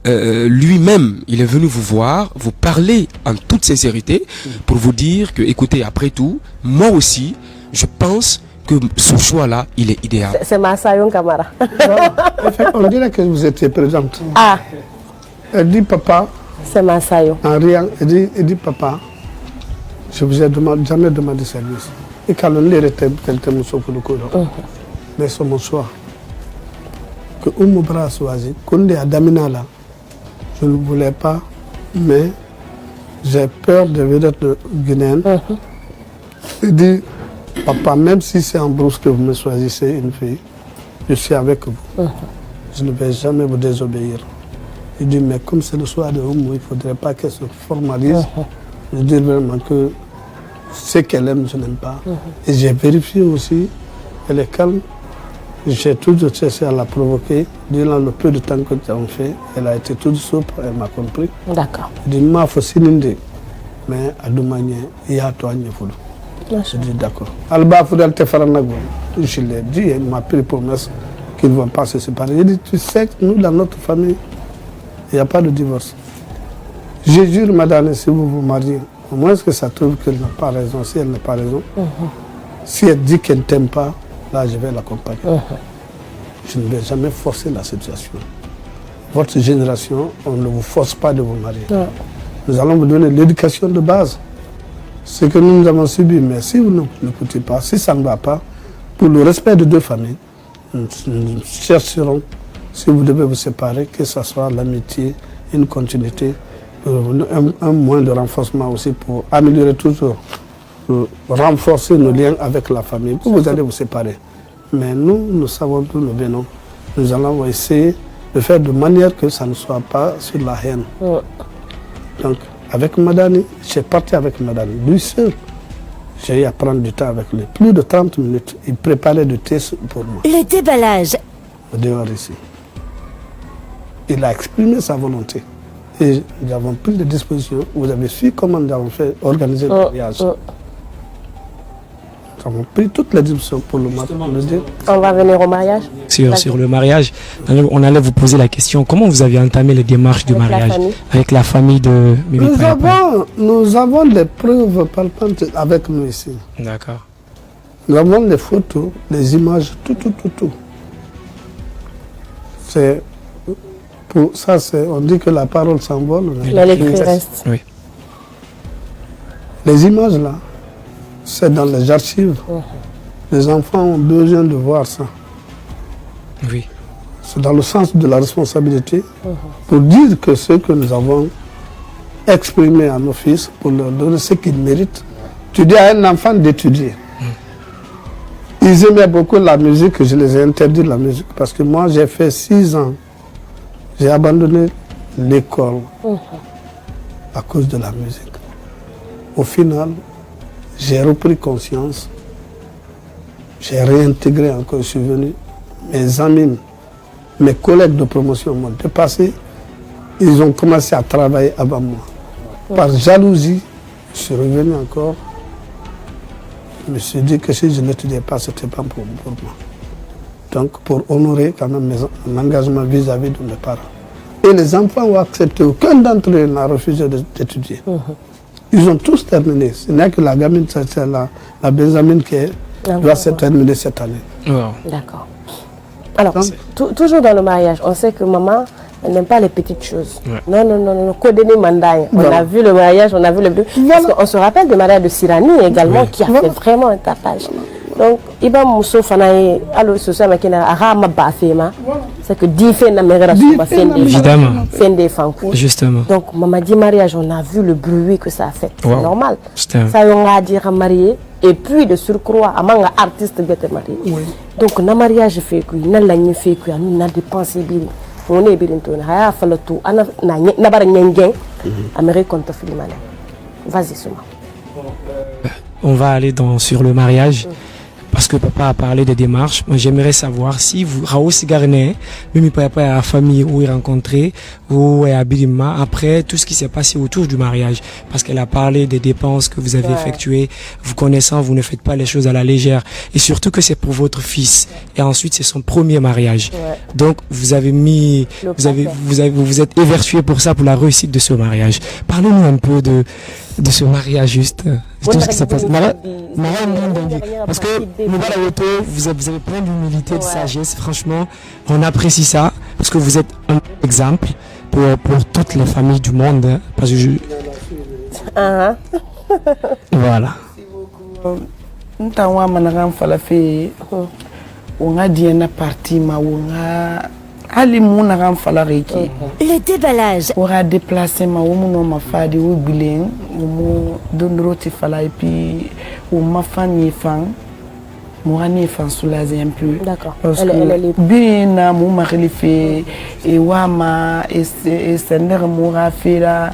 lui-même, il est venu vous voir, vous parler en toute sincérité pour vous dire que, écoutez, après tout, moi aussi, je pense que ce choix-là, il est idéal. C'est ma Sayon Kamara. On dirait que vous étiez présente. Ah. Elle dit, papa. C'est ma Sayon. En riant, elle dit, papa, je vous ai jamais demandé service. Et quand on l'est, mais c'est mon choix. Que Oumoubra Souazi, Koundé à Daminala, je ne voulais pas, mais j'ai peur de vedette guinéenne. Il dit, papa, même si c'est en brousse que vous me choisissez une fille, je suis avec vous. Je ne vais jamais vous désobéir. Il dit, mais comme c'est le choix de Oumou, il ne faudrait pas qu'elle se formalise. Je dis vraiment que ce qu'elle aime, je n'aime pas. Et j'ai vérifié aussi, elle est calme. J'ai toujours cherché à la provoquer. Durant le peu de temps que nous avons fait, elle a été toute souple, elle m'a compris. D'accord. Elle dit, ma faut s'inonder. Mais à deux manières, il y a toi, il faut. Je dis, d'accord. Alba Foudal Tefaranago, je l'ai dit, elle m'a pris promesse qu'ils ne vont pas se séparer. Il dit, tu sais que nous, dans notre famille, il n'y a pas de divorce. Je jure, madame, si vous vous mariez, au moins que ça trouve qu'elle n'a pas raison. Si elle n'a pas raison, si elle dit qu'elle ne t'aime pas, là, je vais l'accompagner. Je ne vais jamais forcer la situation. Votre génération, on ne vous force pas de vous marier. Nous allons vous donner l'éducation de base. Ce que nous avons subi, mais si vous n'écoutez pas, si ça ne va pas, pour le respect de deux familles, nous chercherons, si vous devez vous séparer, que ce soit l'amitié, une continuité, un moyen de renforcement aussi pour améliorer toujours, renforcer nos liens avec la famille. Vous allez vous séparer. Mais nous savons d'où nous venons. Nous allons essayer de faire de manière que ça ne soit pas sur la haine. Donc, avec Madani, j'ai parti avec Madani. Lui seul, j'ai eu à prendre du temps avec lui. Plus de 30 minutes. Il préparait du thé pour moi. Le déballage. Dehors ici. Il a exprimé sa volonté. Et nous avons pris des dispositions. Vous avez su comment nous avons fait organiser le mariage. Nous avons pris toutes les dispositions pour le dire. On va venir au mariage. Sur le mariage, on allait vous poser la question, comment vous avez entamé les démarches de mariage avec la famille de Mimi Payapay? Nous avons des preuves palpantes avec nous ici. D'accord. Nous avons des photos, des images, tout. C'est pour ça, on dit que la parole s'envole. Mais l'écrit reste. Oui. Les images là, c'est dans les archives. Les enfants ont besoin de voir ça. Oui. C'est dans le sens de la responsabilité pour dire que ce que nous avons exprimé à nos fils, pour leur donner ce qu'ils méritent. Tu dis à un enfant d'étudier. Ils aimaient beaucoup la musique, je les ai interdit la musique parce que moi j'ai fait 6 ans. J'ai abandonné l'école à cause de la musique. Au final, j'ai repris conscience. J'ai réintégré encore, je suis venu. Mes amis, mes collègues de promotion m'ont dépassé. Ils ont commencé à travailler avant moi. Par jalousie, je suis revenu encore. Je me suis dit que si je n'étudiais pas, ce n'était pas pour moi. Donc, pour honorer quand même mon engagement vis-à-vis de mes parents. Et les enfants ont accepté. Aucun d'entre eux n'a refusé d'étudier. Ils ont tous terminé. Ce n'est que la gamine, c'est la Benjamin qui doit se terminer cette année. Wow. D'accord. Alors, toujours dans le mariage, on sait que maman elle n'aime pas les petites choses. Ouais. Non. On a vu le mariage, on a vu le... Parce qu'on se rappelle du mariage de Sirani également, qui a fait vraiment un tapage. Donc, Iba Mousso Fanaye, alors ce soir, c'est que 10 fins évidemment. Justement. Donc, maman dit mariage, on a vu le bruit que ça a fait. C'est normal. Ça, on a dit marié. Et puis, de surcroît, among artistes qui étaient mariés. Donc, le mariage fait que, il n'a fait que, il n'a dépensé bien. On est bien entendu. Il a fallu tout. On a pas de Amérique contre Filimane. Vas-y, Souma. On va aller sur le mariage. Parce que papa a parlé des démarches. Moi, j'aimerais savoir si vous, Raoul Sigarné, Mimi Payapay à la famille où il rencontré, où est à Birima, après tout ce qui s'est passé autour du mariage. Parce qu'elle a parlé des dépenses que vous avez effectuées. Vous connaissant, vous ne faites pas les choses à la légère. Et surtout que c'est pour votre fils. Et ensuite, c'est son premier mariage. Donc, vous avez mis, vous êtes évertué pour ça, pour la réussite de ce mariage. Parlez-nous un peu de ce mariage juste. Tout ce qui s'est passé. Parce que vous avez plein d'humilité, de sagesse. Franchement, on apprécie ça parce que vous êtes un exemple pour toutes les familles du monde. Parce que voilà. Le déballage. On a déplacé ma ma fadi ou bilen ou donroti fala et puis ou ma famille fan moi ni fan soulager un peu. D'accord. Parce que bien mon mari fait et wama et sender moura fera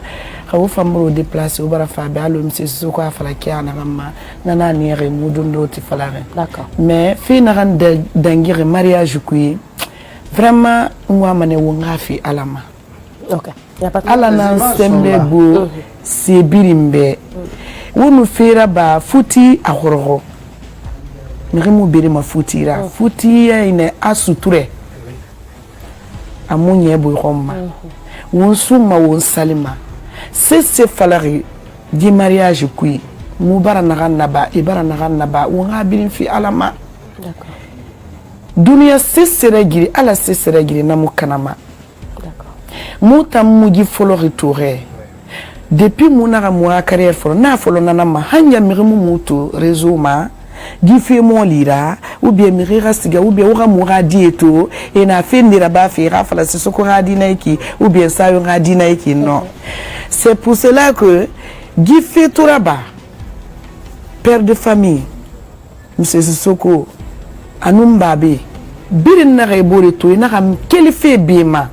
au famille déplacé au bara fabi allo monsieur soko afala kiana ma nana ni re mu donroti fala. D'accord. Mais fait na dangire mariage kui vraiment moi mané wonga fi alama. OK. Y a pas de alana sembe bo se birimbe wonu fera ba futi ahororo mirimu birima futira futi ine asuture amunye bo romma won suma won salima c'est falari di mariage kui mu barana naba ibara naba wonga birim fi alama. D'accord. Dunia sesere giri ala sesere giri na mukanama. D'accord. Muta mugi folo retouré. Depuis mon carrière folo na folo nana ma hanya mirimu mutu réseau ma gi fait mon lira ou bien mirira siga ou bien ora moura dieto et na fait ndira ba fera fala se sokora dinaiki ou bien ça yora dinaiki non. C'est pour cela que gi fait touraba père de famille monsieur Sissoko Anumbabe birin na rebore to ina kam kelife bema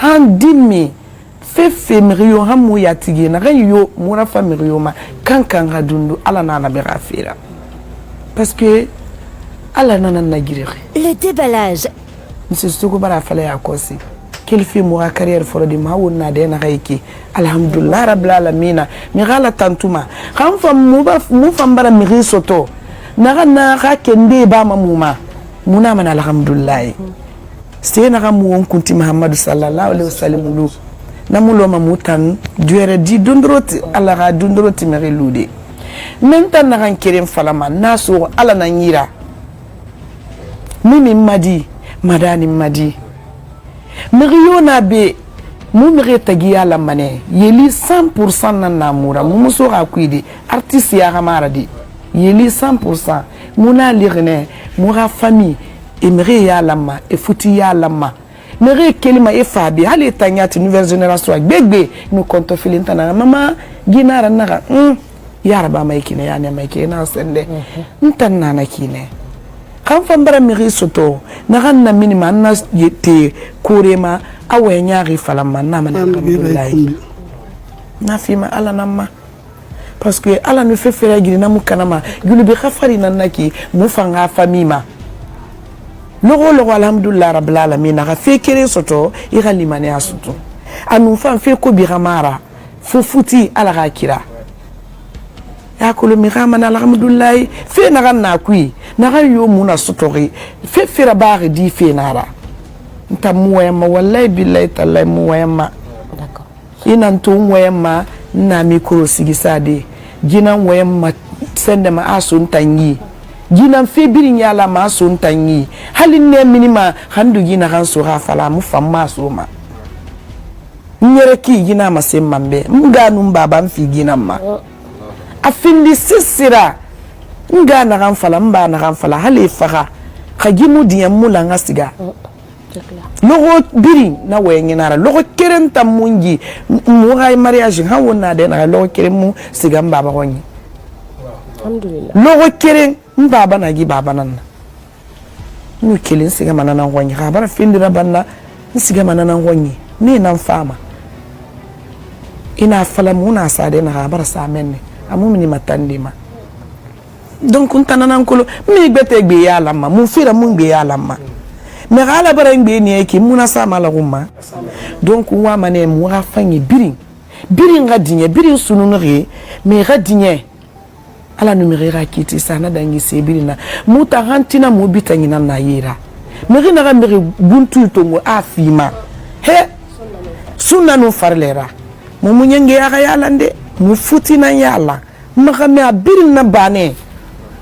handimi fe mriyo hamu ya tige na yo mura famiriyo ma kankan radundu ala na na berafira parce que ala na na girire le déballage. monsieur Soko bara fala ya kosi kelife mura carrière foro de ma wonna de na reiki alhamdulillah rabbil alamin mi gala tantuma xam fam mu fam bara mi soto na ka kende ba mamuma muna mana alhamdulillah c'est na mu on kunti Muhammad sallallahu alaihi wasallam lu na mulo mamutan duere di dundroti ala ga dundroti mere lude menta na kan kiren falama naso ala na nyira mimi madi madani madi miriyo na be mu mire tagiya la mane yeli 100% na namura mu muso ga kwidi artiste ya gamara di yeli 100% muna lirne mu ga famille emire ya lama e futi ya lama mere kelima e fabi hali tanyati nouvelle génération gbegbe nous compte filinta na mama ginara naga yaraba mai kine ya ne mai kine na sende ntanna na kine kan fambara miri soto na kan na minima na yete kurema awe nyaari falama na mana alhamdulillah na fima ala namma parce que ala ne fait faire giri na mukanama gulu bi khafari nanaki mu fanga famima logo alhamdulillah rabbil alamin na fe kere soto ira limane asuto anu fan fe ko biramara fu futi ala rakira ya ko le mirama na alhamdulillah fe na na kui na ga yo muna sotori fe fera bare di fe nara nta muwema wallahi billahi tallahi muwema D'accord. ina nto muwema na mikro sigisade jina muwema sende ma aso ntanyi jina fe birin ya la ma so ntanyi halin ne minima handu gina kan so hafala mu famma so ma nyere ki gina ma sem mambe mga num baba mfi gina ma afindi sisira nga na kan fala mba na kan fala hali faga khagimu diyan mula ngasiga logo birin na wayen nara logo keren tamungi mu hay mariage ha wona de na logo keren mu siga baba wonyi Alhamdulillah. logo keren baba na gi baba nan nu kelin siga manana wonyi ha bara findira banna siga manana wonyi ni nan fama ina fala muna sade na ha bara sa menne amumini matande ma donc untanana nkolo mi gbete gbe ya lama mu fira mu gbe ya lama me gala bara ngbe ni eki muna sa mala gumma donc wa mane mu ga fanyi birin ga dinye birin sununu re me ga dinye ala numere ra kiti sana dangi se birina muta hantina mu bitanyina na yira me ga na mere buntu to mu afima he sunna no farlera mu munyenge ya ga yalande mu futina yala magame abirin na bane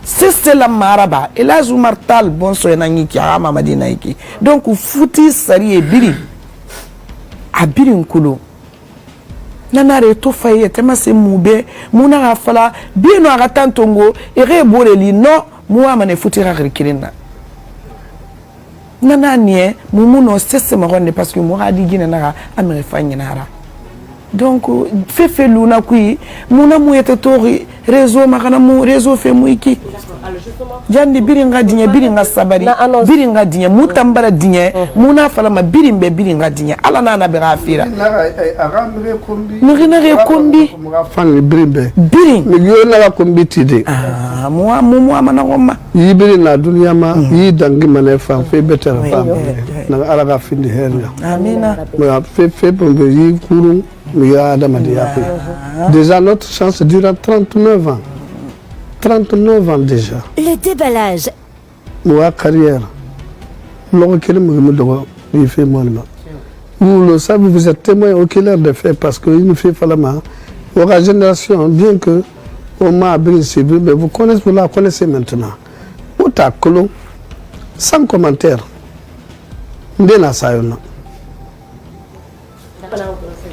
c'est la maraba et là Martal bon so enangi ki ama madina iki donc futi sari e biri abirin kulo nanare to faye tema se mube muna gafala bino aga tantongo ere boreli no mu amane futi rakirina nananie mumuno sese maronne parce que mo radi gina na amere fanyinara donc fefe luna kui muna muyete tori réseau makana mu réseau fe muiki jandi biringa dinya biringa sabari biringa dinya mutambara dinya muna fala ma birimbe biringa dinya ala nana be rafira ngi re kombi fan birimbe biring mi yo na kombi tide mu amana gomma yibiri na dunya ma yi dangi mane fa fe better fa na ala ga findi hernya amina ma fe pombe yi kuru déjà notre chance dure 39 ans. 39 ans déjà. Le déballage. Moi, carrière. Vous le savez, vous êtes témoin oculaire de fait parce qu'il nous fait falama. Votre génération, bien que on m'a brisé, mais vous la connaissez maintenant. Sans commentaire. Ndena sayona.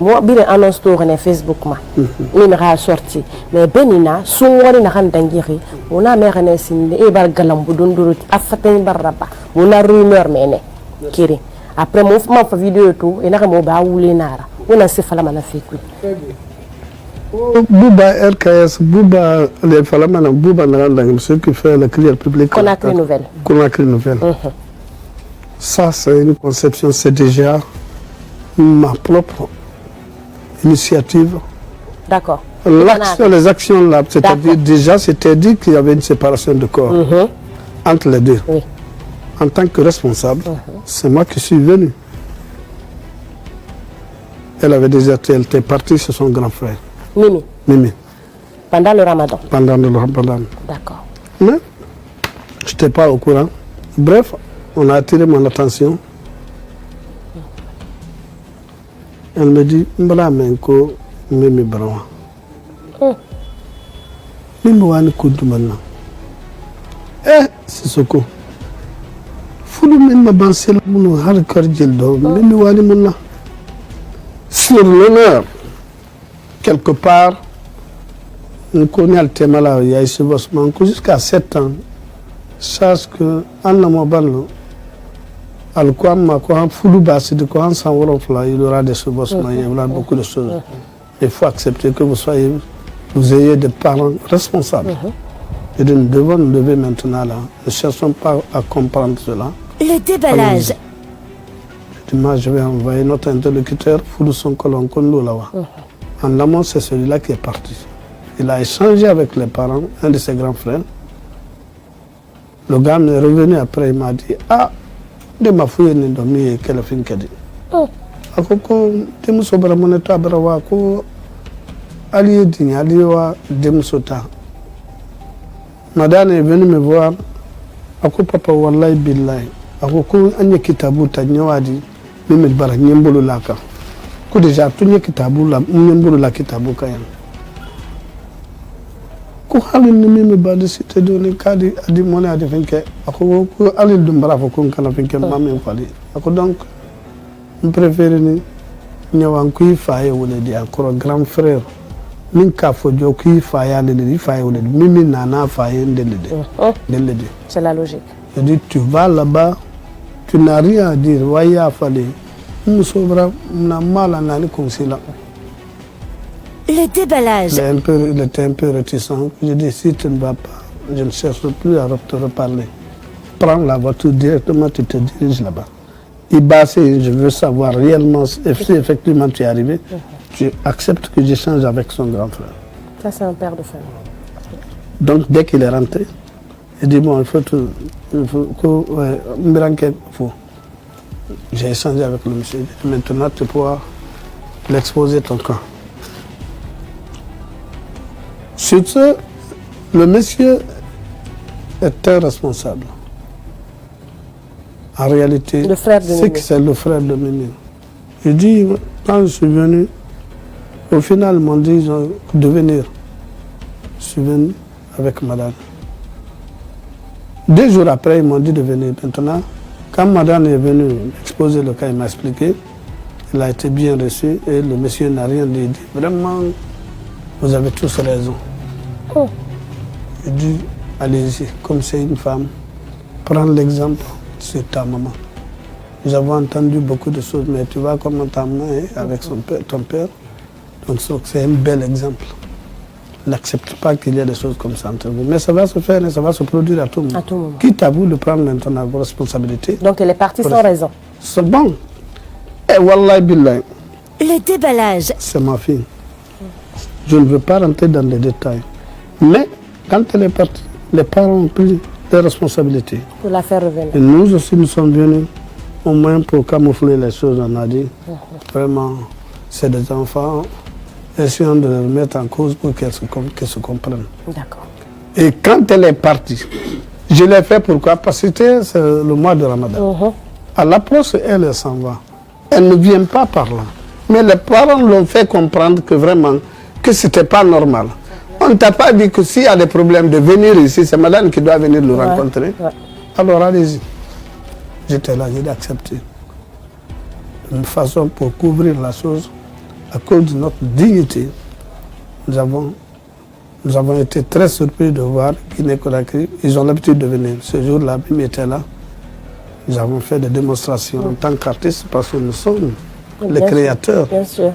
Moi, bien annonce sur Facebook ma, il a sorti. Mais Benina, souvent il n'a rien d'ingéri. On a mère ne sinde et bar galambu donduru afaten barraba. On a rumeur mene, kiri. Après mon fait vidéo tout, il n'a rien au bas ou les nara. On a se falama na fikui. Bouba RKS, Bouba les falamana, Bouba n'a ceux qui fait la crière publique. Conakry Nouvelle. Conakry Nouvelle. Ça, c'est une conception, c'est déjà ma propre initiative. D'accord. L'action, les actions là, c'est-à-dire déjà, c'était dit qu'il y avait une séparation de corps entre les deux. Oui. En tant que responsable, c'est moi qui suis venu. Elle avait déserté, elle était partie chez son grand frère. Mimi. Mimi. Pendant le Ramadan. Pendant le Ramadan. D'accord. Mais n'étais pas au courant. Bref, on a attiré mon attention. Elle me dit, Mbra Menko, Mimi Brawa. Mimi Wani Koudouman. Sissoko. Foulou Mimi Bansel, Mounou Harkar Djeldo, Mimi Wani Mouna. Sur l'honneur, quelque part, on connaît le thème là, il y a ce bossement jusqu'à 7 ans. Sache que Anna Mobalo, Alquam, quoi, Foulou Bassi, de quoi, sans Wolof, il y aura des chevauchements, il y aura beaucoup de choses. Il faut accepter que vous ayez des parents responsables. Et nous devons nous lever maintenant là. Ne cherchons pas à comprendre cela. Le déballage. Moi, je vais envoyer notre interlocuteur Foulou Sonkolon Kondo là-bas. En amont, c'est celui-là qui est parti. Il a échangé avec les parents, un de ses grands frères. Le gars m'est revenu après, il m'a dit, ah, de ma fouille n'est dormi et quelle fin qu'elle dit. Akoko, Demuso Bramoneta Brawa, ko Ali Dini, Aliwa Demusota. Madame est venue me voir. Ako papa wallahi billahi. Akoko anye kitabu ta nyawadi. Mimi bara nyembolo laka. Ko déjà tout nye kitabu la nyembolo la kitabu kayan. Ko halin ni mimi badi cité doni kadi adi mona adi finke. Ako ko alil dum bara fo ko kana finke mami fali. Ako donc je préfère ni nyawan kuy faye wala di encore grand frère. Min ka fo jo kuy faye de di faye wala mimi nana faye de. C'est la logique. Je dis tu vas là-bas, tu n'as rien à dire. Waya fallait. Nous sommes mal en année comme cela. Le déballage. Il était un peu réticent. Je dis si tu ne vas pas, je ne cherche plus à te reparler. Prends la voiture directement, tu te diriges là-bas. Il basse, je veux savoir réellement si effectivement tu es arrivé. Tu acceptes que j'échange avec son grand frère. Ça, c'est un père de famille. Donc, dès qu'il est rentré, il dit bon, il faut que j'ai échangé avec le monsieur. Maintenant, tu pourras l'exposer ton camp. Sur ce, le monsieur est un responsable. En réalité, c'est le frère de Mimi. Il dit, quand je suis venu, au final, ils m'ont dit de venir. Je suis venu avec madame. 2 jours après, ils m'ont dit de venir. Maintenant, quand madame est venue exposer le cas, il m'a expliqué. Il a été bien reçu et le monsieur n'a rien dit. Il dit, vraiment, vous avez tous raison. Il dit, allez-y, comme c'est une femme, prends l'exemple sur ta maman. Nous avons entendu beaucoup de choses, mais tu vois comment ta maman est avec ton père. Donc c'est un bel exemple. N'accepte pas qu'il y ait des choses comme ça entre vous. Mais ça va se faire et ça va se produire à tout moment. Quitte à vous de prendre maintenant vos responsabilités. Donc elle est partie sans raison. C'est bon. Et wallahi billahi. Le déballage. C'est ma fille. Je ne veux pas rentrer dans les détails. Mais quand elle est partie, les parents ont pris des responsabilités. Pour la faire revenir. Et nous aussi, nous sommes venus au moins pour camoufler les choses, on a dit. Vraiment, c'est des enfants. Essayons de les mettre en cause pour qu'elles se comprennent. D'accord. Et quand elle est partie, je l'ai fait pourquoi? Parce que c'était le mois de Ramadan. À l'approche, elle s'en va. Elle ne vient pas par là. Mais les parents l'ont fait comprendre que vraiment, que ce n'était pas normal. On ne t'a pas dit que s'il y a des problèmes de venir ici, c'est madame qui doit venir le rencontrer. Alors allez-y. J'étais là, j'ai accepté. Une façon pour couvrir la chose, à cause de notre dignité, nous avons été très surpris de voir Guinée-Conakry. Ils ont l'habitude de venir. Ce jour-là, Mimi était là. Nous avons fait des démonstrations en tant qu'artistes parce que nous sommes les créateurs. Bien sûr.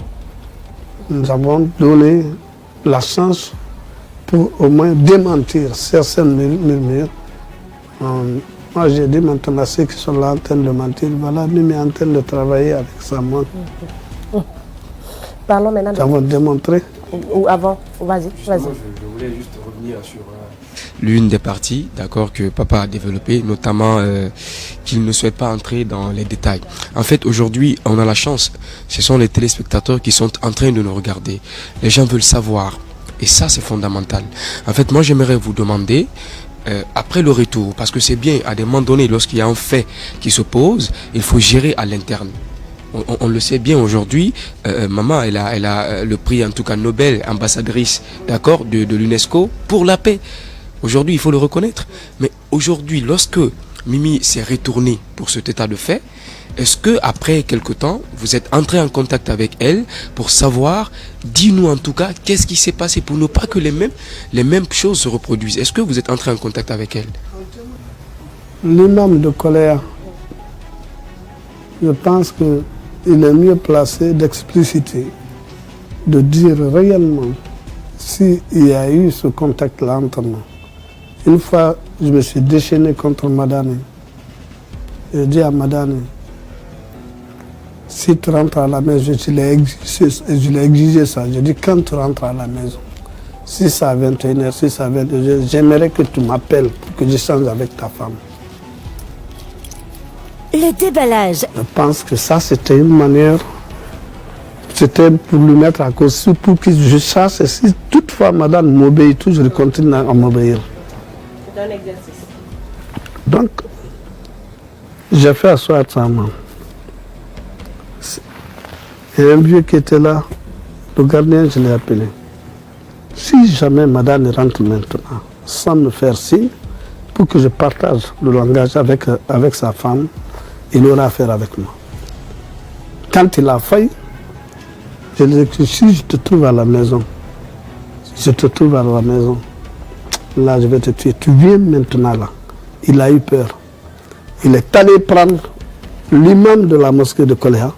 Nous avons donné la chance pour au moins démentir certaines murmures. Moi, j'ai dit maintenant à ceux qui sont là en train de mentir, voilà, Mimi est en train de travailler avec sa main. Parlons maintenant Nous avons démontré. Ou avant, vas-y. Je voulais juste revenir sur l'une des parties, d'accord, que papa a développée, notamment qu'il ne souhaite pas entrer dans les détails. En fait, aujourd'hui, on a la chance. Ce sont les téléspectateurs qui sont en train de nous regarder. Les gens veulent savoir. Et ça, c'est fondamental. En fait, moi, j'aimerais vous demander, après le retour, parce que c'est bien, à des moments donnés, lorsqu'il y a un fait qui se pose, il faut gérer à l'interne. On le sait bien aujourd'hui, maman, elle a le prix, en tout cas Nobel, ambassadrice, d'accord, de l'UNESCO pour la paix. Aujourd'hui, il faut le reconnaître. Mais aujourd'hui, lorsque Mimi s'est retournée pour cet état de fait, est-ce que après quelque temps, vous êtes entré en contact avec elle pour savoir, dis-nous en tout cas, qu'est-ce qui s'est passé pour ne pas que les mêmes choses se reproduisent? Est-ce que vous êtes entré en contact avec elle? L'imam de colère, je pense qu'il est mieux placé d'expliciter, de dire réellement s'il y a eu ce contact-là entre nous. Une fois, je me suis déchaîné contre Madani. Je dis à Madani, si tu rentres à la maison, je l'ai exigé ça. Je dis, quand tu rentres à la maison, si c'est à 21h, si c'est à 22h, j'aimerais que tu m'appelles pour que je change avec ta femme. Le déballage. Je pense que ça, c'était une manière, c'était pour lui mettre à cause, pour que je sache si toutefois madame m'obéit toujours, je continue à m'obéir. C'est un exercice. Donc, j'ai fait asseoir sa main. Il y a un vieux qui était là, le gardien, je l'ai appelé. Si jamais madame rentre maintenant, sans me faire signe, pour que je partage le langage avec sa femme, il aura affaire avec moi. Quand il a failli, je lui ai dit, si je te trouve à la maison, là je vais te tuer, tu viens maintenant là. Il a eu peur. Il est allé prendre l'imam de la mosquée de Koléa.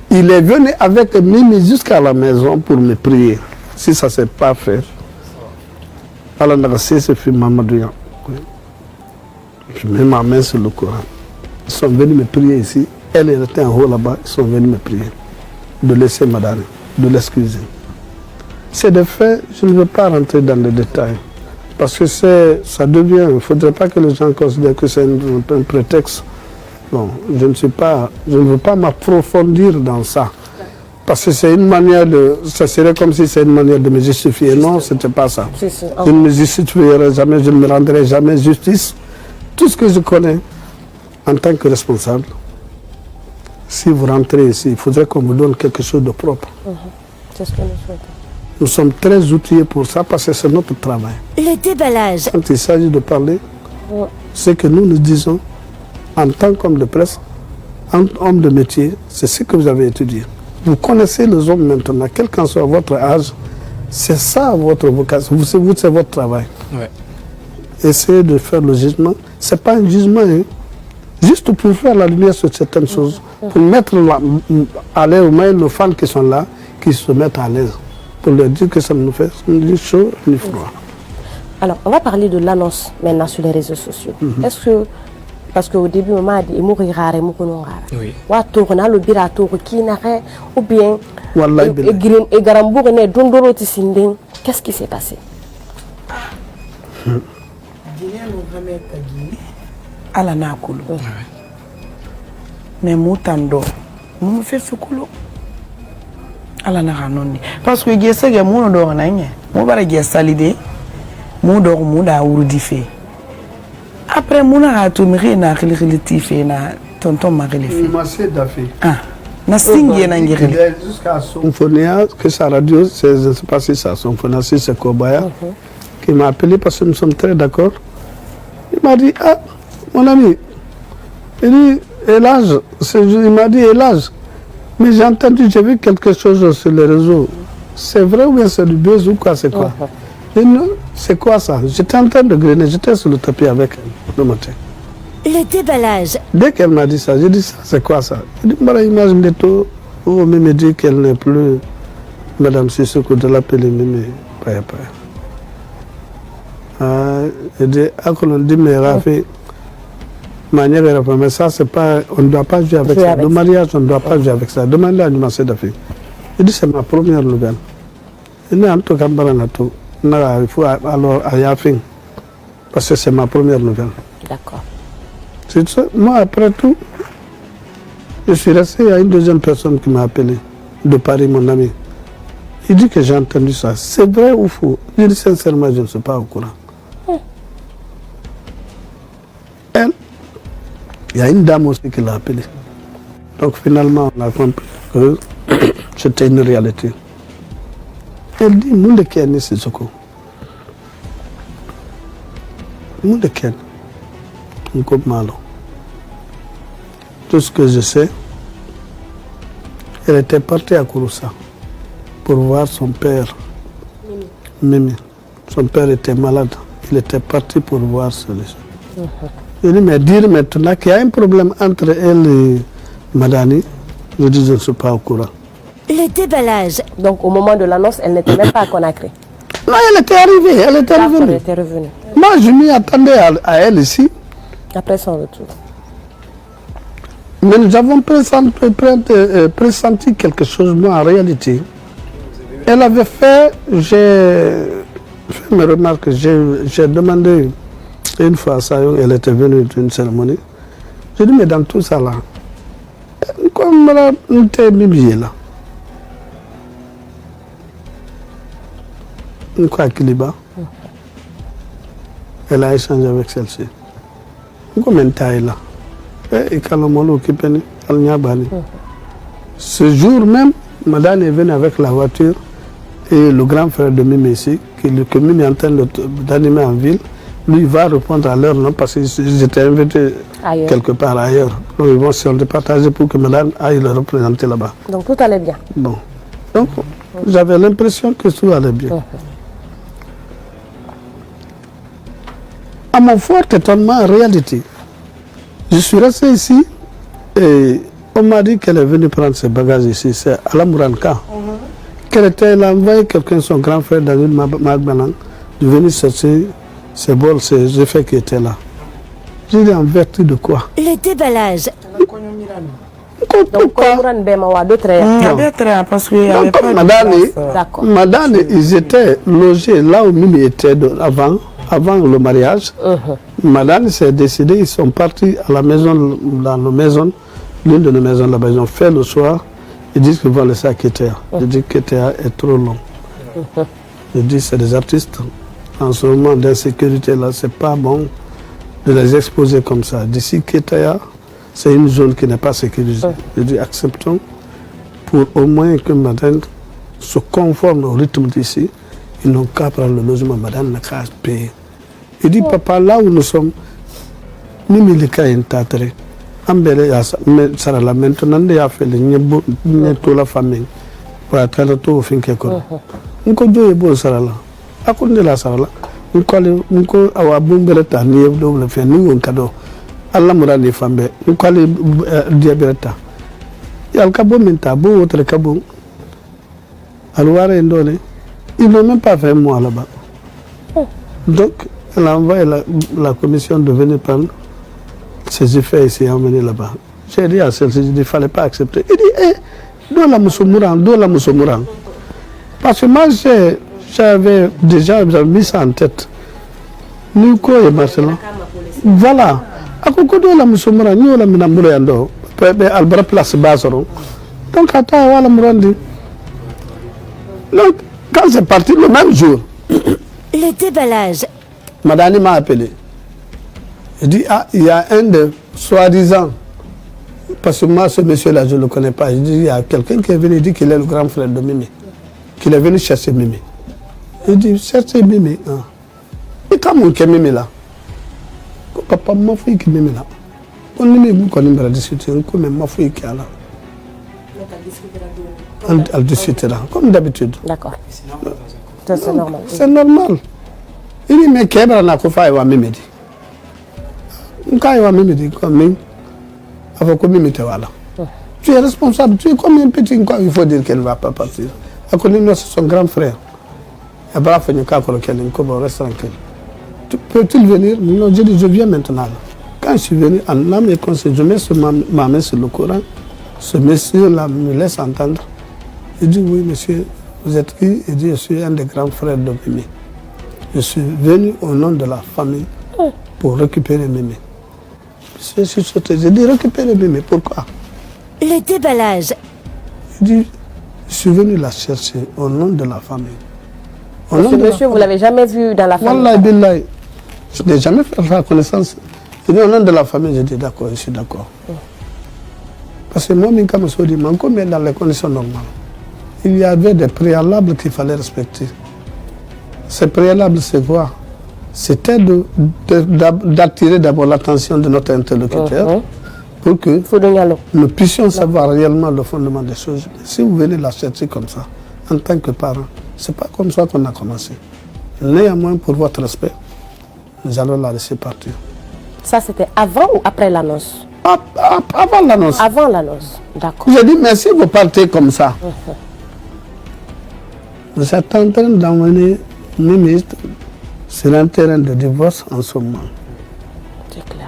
Il est venu avec Mimi jusqu'à la maison pour me prier. Si ça ne s'est pas fait, alors c'est fait Mamadou. Je mets ma main sur le Coran. Ils sont venus me prier ici. Elle était en haut là-bas. Ils sont venus me prier. De laisser madame, de l'excuser. C'est des faits, je ne veux pas rentrer dans les détails. Parce que ça devient, il ne faudrait pas que les gens considèrent que c'est un prétexte. Non, je ne veux pas m'approfondir dans ça. Parce que c'est une manière ça serait comme si c'est une manière de me justifier. Non, ce n'était pas ça. Je ne me justifierai jamais, je ne me rendrai jamais justice. Tout ce que je connais en tant que responsable, si vous rentrez ici, il faudrait qu'on vous donne quelque chose de propre. C'est ce que nous souhaitons. Nous sommes très outillés pour ça parce que c'est notre travail. Le déballage. Quand il s'agit de parler, ce que nous disons en tant qu'homme de presse, en homme de métier, c'est ce que vous avez étudié. Vous connaissez les hommes maintenant, quel qu'en soit votre âge, c'est ça votre vocation, c'est votre travail. Ouais. Essayez de faire le jugement. Ce n'est pas un jugement, hein. Juste pour faire la lumière sur certaines choses, pour mettre à l'aise au moins les fans qui sont là, qui se mettent à l'aise, pour leur dire que ça nous fait ni chaud ni froid. Alors, on va parler de l'annonce maintenant sur les réseaux sociaux. Est-ce que, parce qu'au début, on m'a dit, il mourit rare, il mourit rare. Oui. Ou bien, qu'est-ce qui s'est passé? Ala na kulu. Mais moutando, mou fait sukulu. Ala na kanoni. Parce que gese ge mou do na nye. Mou bara ge salide. Mou do mou da urudi. Après mou na atu mi na khili tife na tonton Marie le fait. Ah. Na singi na ngiri. Jusqu'à Symphonia, que sa radio, c'est passé ça. Symphonia, c'est Kobaya, qui m'a appelé parce que nous sommes très d'accord. Il m'a dit, ah, mon ami, il dit, Elage, il m'a dit, Elage, mais j'ai entendu, j'ai vu quelque chose sur les réseaux. C'est vrai ou bien c'est du buzz ou quoi, c'est quoi? C'est quoi ça? J'étais en train de grainer, j'étais sur le tapis avec elle le matin. Le déballage. Dès qu'elle m'a dit ça, j'ai dit ça, c'est quoi ça? Elle dit, voilà, imagine de tout, on me dit qu'elle n'est plus Madame Sissoko de l'appeler Mimi, pas. Je dis, mais Rafi, mais ça, c'est pas, on ne doit pas jouer avec ça. Le mariage, on ne doit pas jouer avec ça. Demandez à Nima Sedafi. Il dit, c'est ma première nouvelle. Il dit, en tout cas, il faut alors à Yafin. Parce que c'est ma première nouvelle. D'accord. Moi, après tout, je suis resté, il y a une deuxième personne qui m'a appelé, de Paris, mon ami. Il dit que j'ai entendu ça. C'est vrai ou faux? Je dis sincèrement, je ne suis pas au courant. Elle, il y a une dame aussi qui l'a appelée. Donc finalement, on a compris que c'était une réalité. Elle dit, nous le Ken, c'est ce qu'on. Nous le Ken. On coupe malo. Tout ce que je sais, elle était partie à Kouroussa pour voir son père. Mimi. Son père était malade. Il était parti pour voir celui-ci. Je dis, mais dire maintenant qu'il y a un problème entre elle et Madani, je dis, je ne suis pas au courant. Le déballage. Donc au moment de l'annonce, elle n'était même pas à Conakry. Non, elle était arrivée, elle était D'accord, revenue. elle était revenue. Moi, je m'y attendais à elle ici. Après son retour. Mais nous avons pressenti quelque chose, moi, en réalité. Elle avait fait, j'ai fait mes remarques, j'ai demandé une fois à Sayon, elle était venue d'une cérémonie. J'ai dit, mais dans tout ça là, comme on était biblié là, quoi qu'il y a, elle a échangé avec celle-ci. Combien de temps là? Et quand on occupé, ce jour même, Madame est venue avec la voiture et le grand frère de Mimi ici, que Mimi est en train d'animer en ville, lui va répondre à leur nom parce qu'ils étaient invités quelque part ailleurs. Donc ils vont se départager pour que Madame aille le représenter là-bas. Donc tout allait bien. Bon. Donc j'avais l'impression que tout allait bien. À mon fort étonnement, en réalité, je suis resté ici et on m'a dit qu'elle est venue prendre ses bagages ici. C'est à la Mouranka. Elle a envoyé quelqu'un, son grand frère David Magbanan, de venir chercher ses bols, ses effets qui étaient là. J'ai dit en vertu de quoi? Le déballage. Donc, parce qu'il y avait pas de Madame, ils étaient logés là où Mimi était avant le mariage. Madame s'est décidé, ils sont partis à la maison, dans nos maisons, l'une de nos maisons là-bas. Ils ont fait le soir, ils disent qu'ils vont laisser à Kétéa. Je dis que Kétéa est trop long. Je dis c'est des artistes. En ce moment d'insécurité là, c'est pas bon de les exposer comme ça. D'ici Kétéa, c'est une zone qui n'est pas sécurisée. Je dis acceptons pour au moins que Madame se conforme au rythme d'ici. Ils n'ont qu'à prendre le logement, Madame n'a qu'à payer. Il dit, papa, là où nous sommes, nous sommes en tâtre. Maintenant, il a fait la famille. Pour attendre tout au fin qu'il y a. Nous avons bon sarala. À cause de la sarala, nous avons bon fait nous un cadeau. Allah m'a dit femmes, nous avons diabète. Il y a le cabo menta, beau autre cabo. Alors, ils n'ont même pas fait moi là-bas. Donc, elle a envoyé la commission de venir prendre ses effets ici et emmener là-bas. J'ai dit à celle-ci, il ne fallait pas accepter. Il dit, d'où la Moussoumouran. Parce que moi, j'avais déjà mis ça en tête. Nico et Marcelin. Voilà. À côté de la Moussoumouran, nous, la Minambourando, Albert Place Bazaro. Donc, attends, voilà, Mourandi. Donc, quand c'est parti le même jour, le déballage. Madame m'a appelé. Il dit, ah, il y a un de soi-disant, parce que moi, ce monsieur-là, je ne le connais pas. Il dit, il y a quelqu'un qui est venu dire qu'il est le grand frère de Mimi, qu'il est venu chercher Mimi. Il dit, chercher Mimi. Hein. Et quand mon Mimi là, papa, ma fille qui Mimi là, on ne peut discuter, mais ma fille qui est là. Elle discutera, comme d'habitude. D'accord. C'est normal. C'est normal. Il dit, mais Kébra n'a pas fait Mimi. Quand il va Mimi dit, comme Mimi, tu es responsable, tu es comme un petit, il faut dire qu'elle ne va pas partir. C'est son grand frère. Il va faire un reste tranquille. Peux-tu venir? Non, je dis, je viens maintenant. Quand je suis venu, en âme et conseil, je mets ma main sur le Coran. Ce monsieur-là me laisse entendre. Il dit, oui, monsieur, vous êtes qui? Il dit, je suis un des grands frères de Mimi. Je suis venu au nom de la famille pour récupérer Mimi. Je suis sauté. J'ai dit, récupérer Mimi, pourquoi? Le déballage. Il dit, je suis venu la chercher au nom de la famille. Ce monsieur, vous ne l'avez jamais vu dans la famille? Wallah, billahi. Je n'ai jamais fait la connaissance. Il dit au nom de la famille, je dis d'accord, je suis d'accord. Parce que moi, quand je me dit, mais dans les conditions normales, il y avait des préalables qu'il fallait respecter. Ces préalables, c'est quoi? C'était d'attirer d'abord l'attention de notre interlocuteur pour que nous puissions savoir réellement le fondement des choses. Mais si vous venez la chercher comme ça, en tant que parent, ce n'est pas comme ça qu'on a commencé. Néanmoins, pour votre respect, nous allons la laisser partir. Ça, c'était avant ou après l'annonce? Avant l'annonce. Avant l'annonce, d'accord. J'ai dit, mais si vous partez comme ça, vous êtes en train d'emmener Mimi sur un terrain de divorce en ce moment. C'est clair.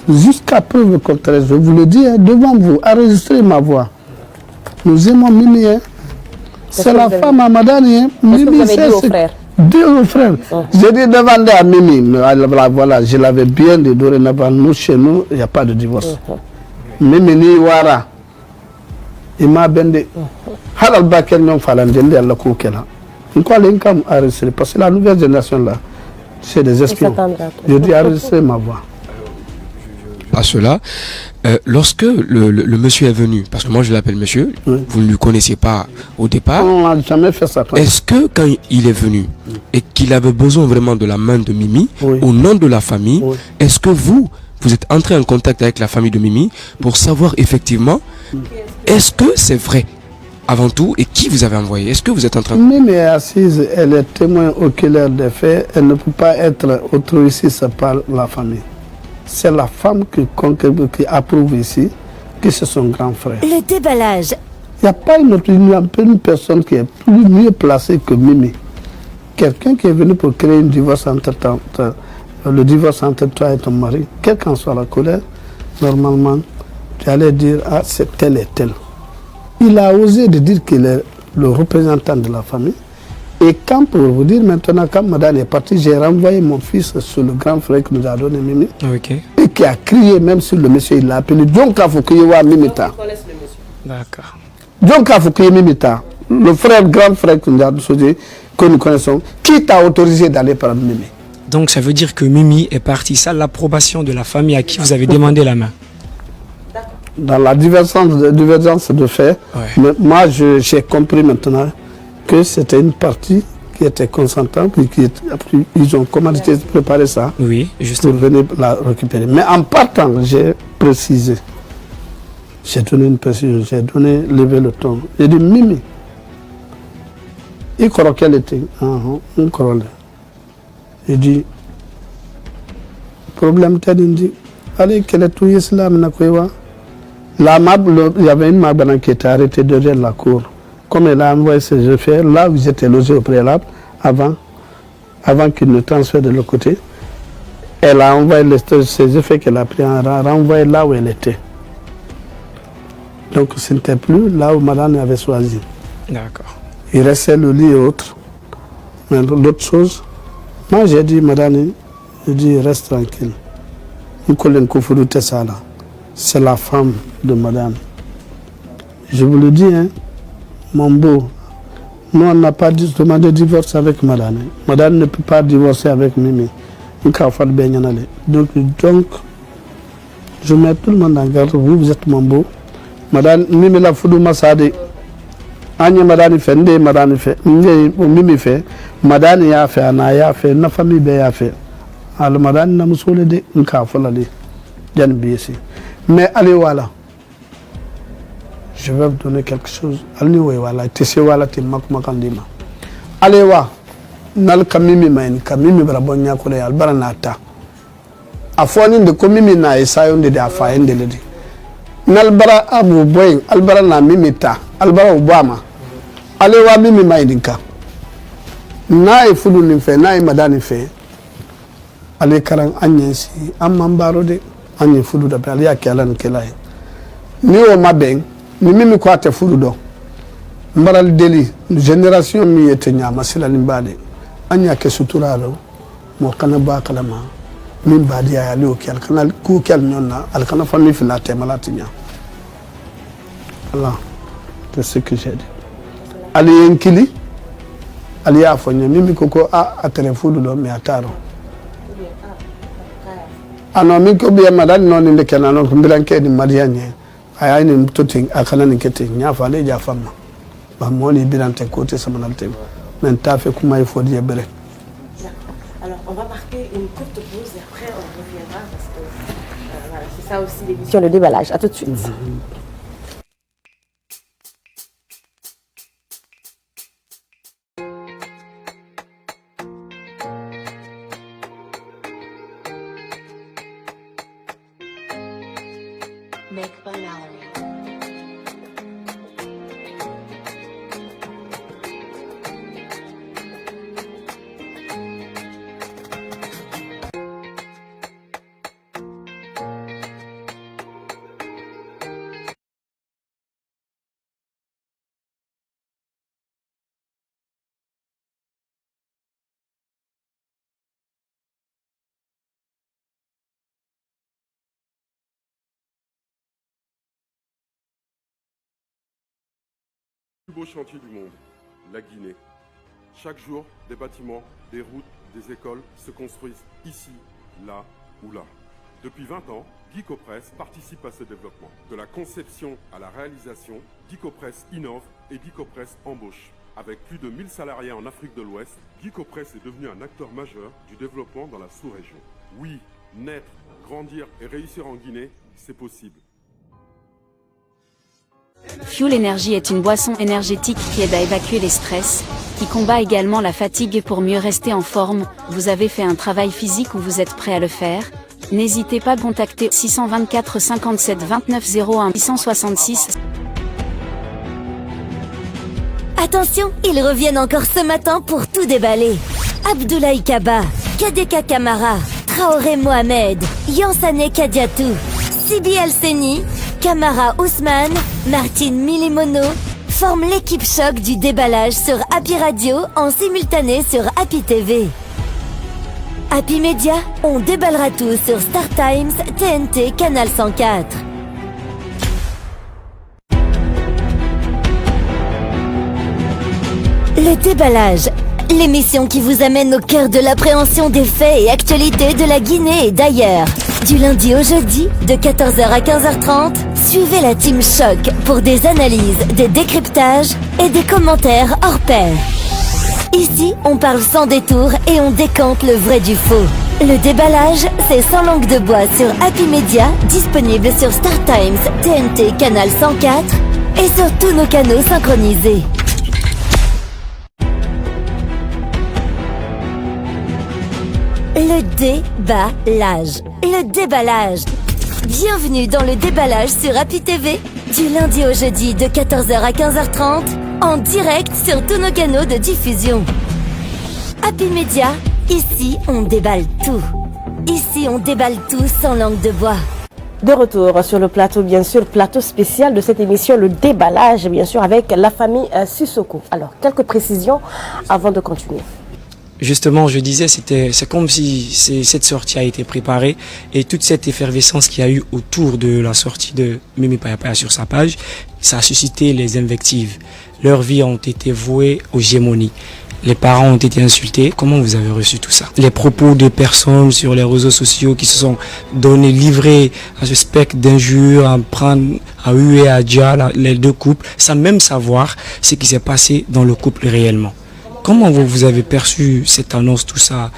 Jusqu'à preuve le contraire, je vous le dis devant vous, enregistrez ma voix. Nous aimons Mimi. C'est la femme à Madame. Mimi, c'est ce frère. Dis aux frères. J'ai dit demandez à Mimi. Voilà, je l'avais bien dit dorénavant. Nous, chez nous, il n'y a pas de divorce. Mimi ni wara. Il m'a bendé. Halal Bakel non falandende à la koukela. Parce que la nouvelle génération là, c'est des espions. Je dis enregistrer ma voix. À cela, lorsque le monsieur est venu, parce que moi je l'appelle monsieur, vous ne le connaissiez pas au départ. On n'a jamais fait ça. Est-ce que quand il est venu et qu'il avait besoin vraiment de la main de Mimi, au nom de la famille, est-ce que vous êtes entré en contact avec la famille de Mimi pour savoir effectivement, est-ce que c'est vrai avant tout, et qui vous avez envoyé? Est-ce que vous êtes en train de... Mimi est assise, elle est témoin oculaire des faits, elle ne peut pas être autorisée par la famille. C'est la femme qui approuve ici, que c'est son grand frère. Le déballage. Il n'y a pas une personne qui est mieux placée que Mimi. Quelqu'un qui est venu pour créer le divorce entre toi et ton mari, quelle qu'en soit la colère, normalement, tu allais dire, ah, c'est tel et tel. Il a osé de dire qu'il est le représentant de la famille. Et quand, pour vous dire maintenant, quand madame est partie, j'ai renvoyé mon fils sur le grand frère que nous a donné Mimi. Et qui a crié même sur le monsieur, il l'a appelé donc Afoukiyewa Mimita. D'accord. Donc Afoukiyewa Mimita, le grand frère que nous connaissons, qui t'a autorisé d'aller prendre Mimi. Donc ça veut dire que Mimi est partie sans l'approbation de la famille à qui vous avez demandé la main. Dans la divergence de fait, moi j'ai compris maintenant que c'était une partie qui était consentante et ils ont commandité de préparer ça pour venir la récupérer. Mais en partant, j'ai précisé. J'ai donné une précision, j'ai levé le ton. J'ai dit Mimi, il croit qu'elle était un corolle. J'ai dit, problème tel, il dit, allez, quel est tout islam, nakwewa. La mab, il y avait une mabana qui était arrêtée derrière la cour. Comme elle a envoyé ses effets, là où ils étaient logés au préalable, avant qu'il ne transfère de l'autre côté, elle a envoyé ses effets qu'elle a pris en renvoyé là où elle était. Donc ce n'était plus là où madame avait choisi. D'accord. Il restait le lit et autres. Mais l'autre chose, moi j'ai dit, madame, je dis reste tranquille. C'est la femme de madame. Je vous le dis, hein, mon beau, nous on n'a pas demandé divorce avec madame. Madame ne peut pas divorcer avec Mimi. Donc, je mets tout le monde en garde. Vous êtes mon beau. Madame, Mimi la foudou massade. Agne madame fait, madame fait, Mimi fait, madame y a fait, Anaya fait, na famille be a fait. Alors madame n'a moussoulé de Nkafolali. Bien ici. Mais allez voilà. Je vais vous donner quelque chose. Allez voilà. Allez voilà. Nal kamimi main kamimi brabonya kule albara nata. Afwani de komimi na isayo de afaye ndeledi. Nal bara abu boy albara na mimita albara obama. Allez wa mimi maidinka. Na ifudu ni fe na madani fe. Allez karang anyensi amambaro de anye fudu da ali akela nkelai. Ni o mabeng ni mimi ko ate fudu do. Mbaral deli génération mi etenya masila limbade. Anya ke suturalo mo kana ba kalama min badi ya ali okel kana ku kel nyonna al kana fami fila te malatinya. Allah, c'est ce que j'ai dit. Ali enkili ali afonye mimi koko a atele fudu do me ataro. ano min ko biya madal non ni kena non ko bilanke ni marianye ay ni toting akana ni kete nya fa le ja fama ba moni bilante côté samanalté men ta fait kuma il faut dire bere. Alors on va marquer une courte pause et après on reviendra parce que voilà, c'est ça aussi l'émission Le Déballage. À tout de suite. Plus beau chantier du monde, la Guinée. Chaque jour, des bâtiments, des routes, des écoles se construisent ici, là ou là. Depuis 20 ans, Guicopress participe à ce développement. De la conception à la réalisation, Guicopress innove et Guicopress embauche. Avec plus de 1000 salariés en Afrique de l'Ouest, Guicopress est devenu un acteur majeur du développement dans la sous-région. Oui, naître, grandir et réussir en Guinée, c'est possible. Fuel Energy est une boisson énergétique qui aide à évacuer les stress, qui combat également la fatigue pour mieux rester en forme. Vous avez fait un travail physique ou vous êtes prêt à le faire? N'hésitez pas à contacter 624 57 29 01 666. Attention, ils reviennent encore ce matin pour tout déballer. Abdoulaye Kaba, Kadeka Kamara, Traoré Mohamed, Yansane Kadiatou, Sibi El-Seni, Kamara Ousmane, Martine Milimono forment l'équipe choc du déballage sur Happy Radio en simultané sur Happy TV. Happy Media, on déballera tout sur Star Times, TNT, Canal 104. Le déballage, l'émission qui vous amène au cœur de l'appréhension des faits et actualités de la Guinée et d'ailleurs. Du lundi au jeudi, de 14h à 15h30, suivez la team Choc pour des analyses, des décryptages et des commentaires hors pair. Ici, on parle sans détour et on décante le vrai du faux. Le déballage, c'est sans langue de bois sur Happy Media, disponible sur Star Times, TNT, Canal 104 et sur tous nos canaux synchronisés. Le déballage. Le déballage. Bienvenue dans le déballage sur Happy TV, du lundi au jeudi de 14h à 15h30, en direct sur tous nos canaux de diffusion. Happy Media, ici on déballe tout. Ici on déballe tout sans langue de bois. De retour sur le plateau, bien sûr, plateau spécial de cette émission, le déballage, bien sûr, avec la famille Sissoko. Alors, quelques précisions avant de continuer. Justement, je disais, c'est comme si cette sortie a été préparée et toute cette effervescence qu'il y a eu autour de la sortie de Mimi Payapaya sur sa page, ça a suscité les invectives. Leurs vies ont été vouées aux gémonies. Les parents ont été insultés. Comment vous avez reçu tout ça? Les propos de personnes sur les réseaux sociaux qui se sont donnés, livrés à ce spectre d'injures, à huer, à dire les deux couples, sans même savoir ce qui s'est passé dans le couple réellement. Comment vous avez perçu cette annonce, tout ça?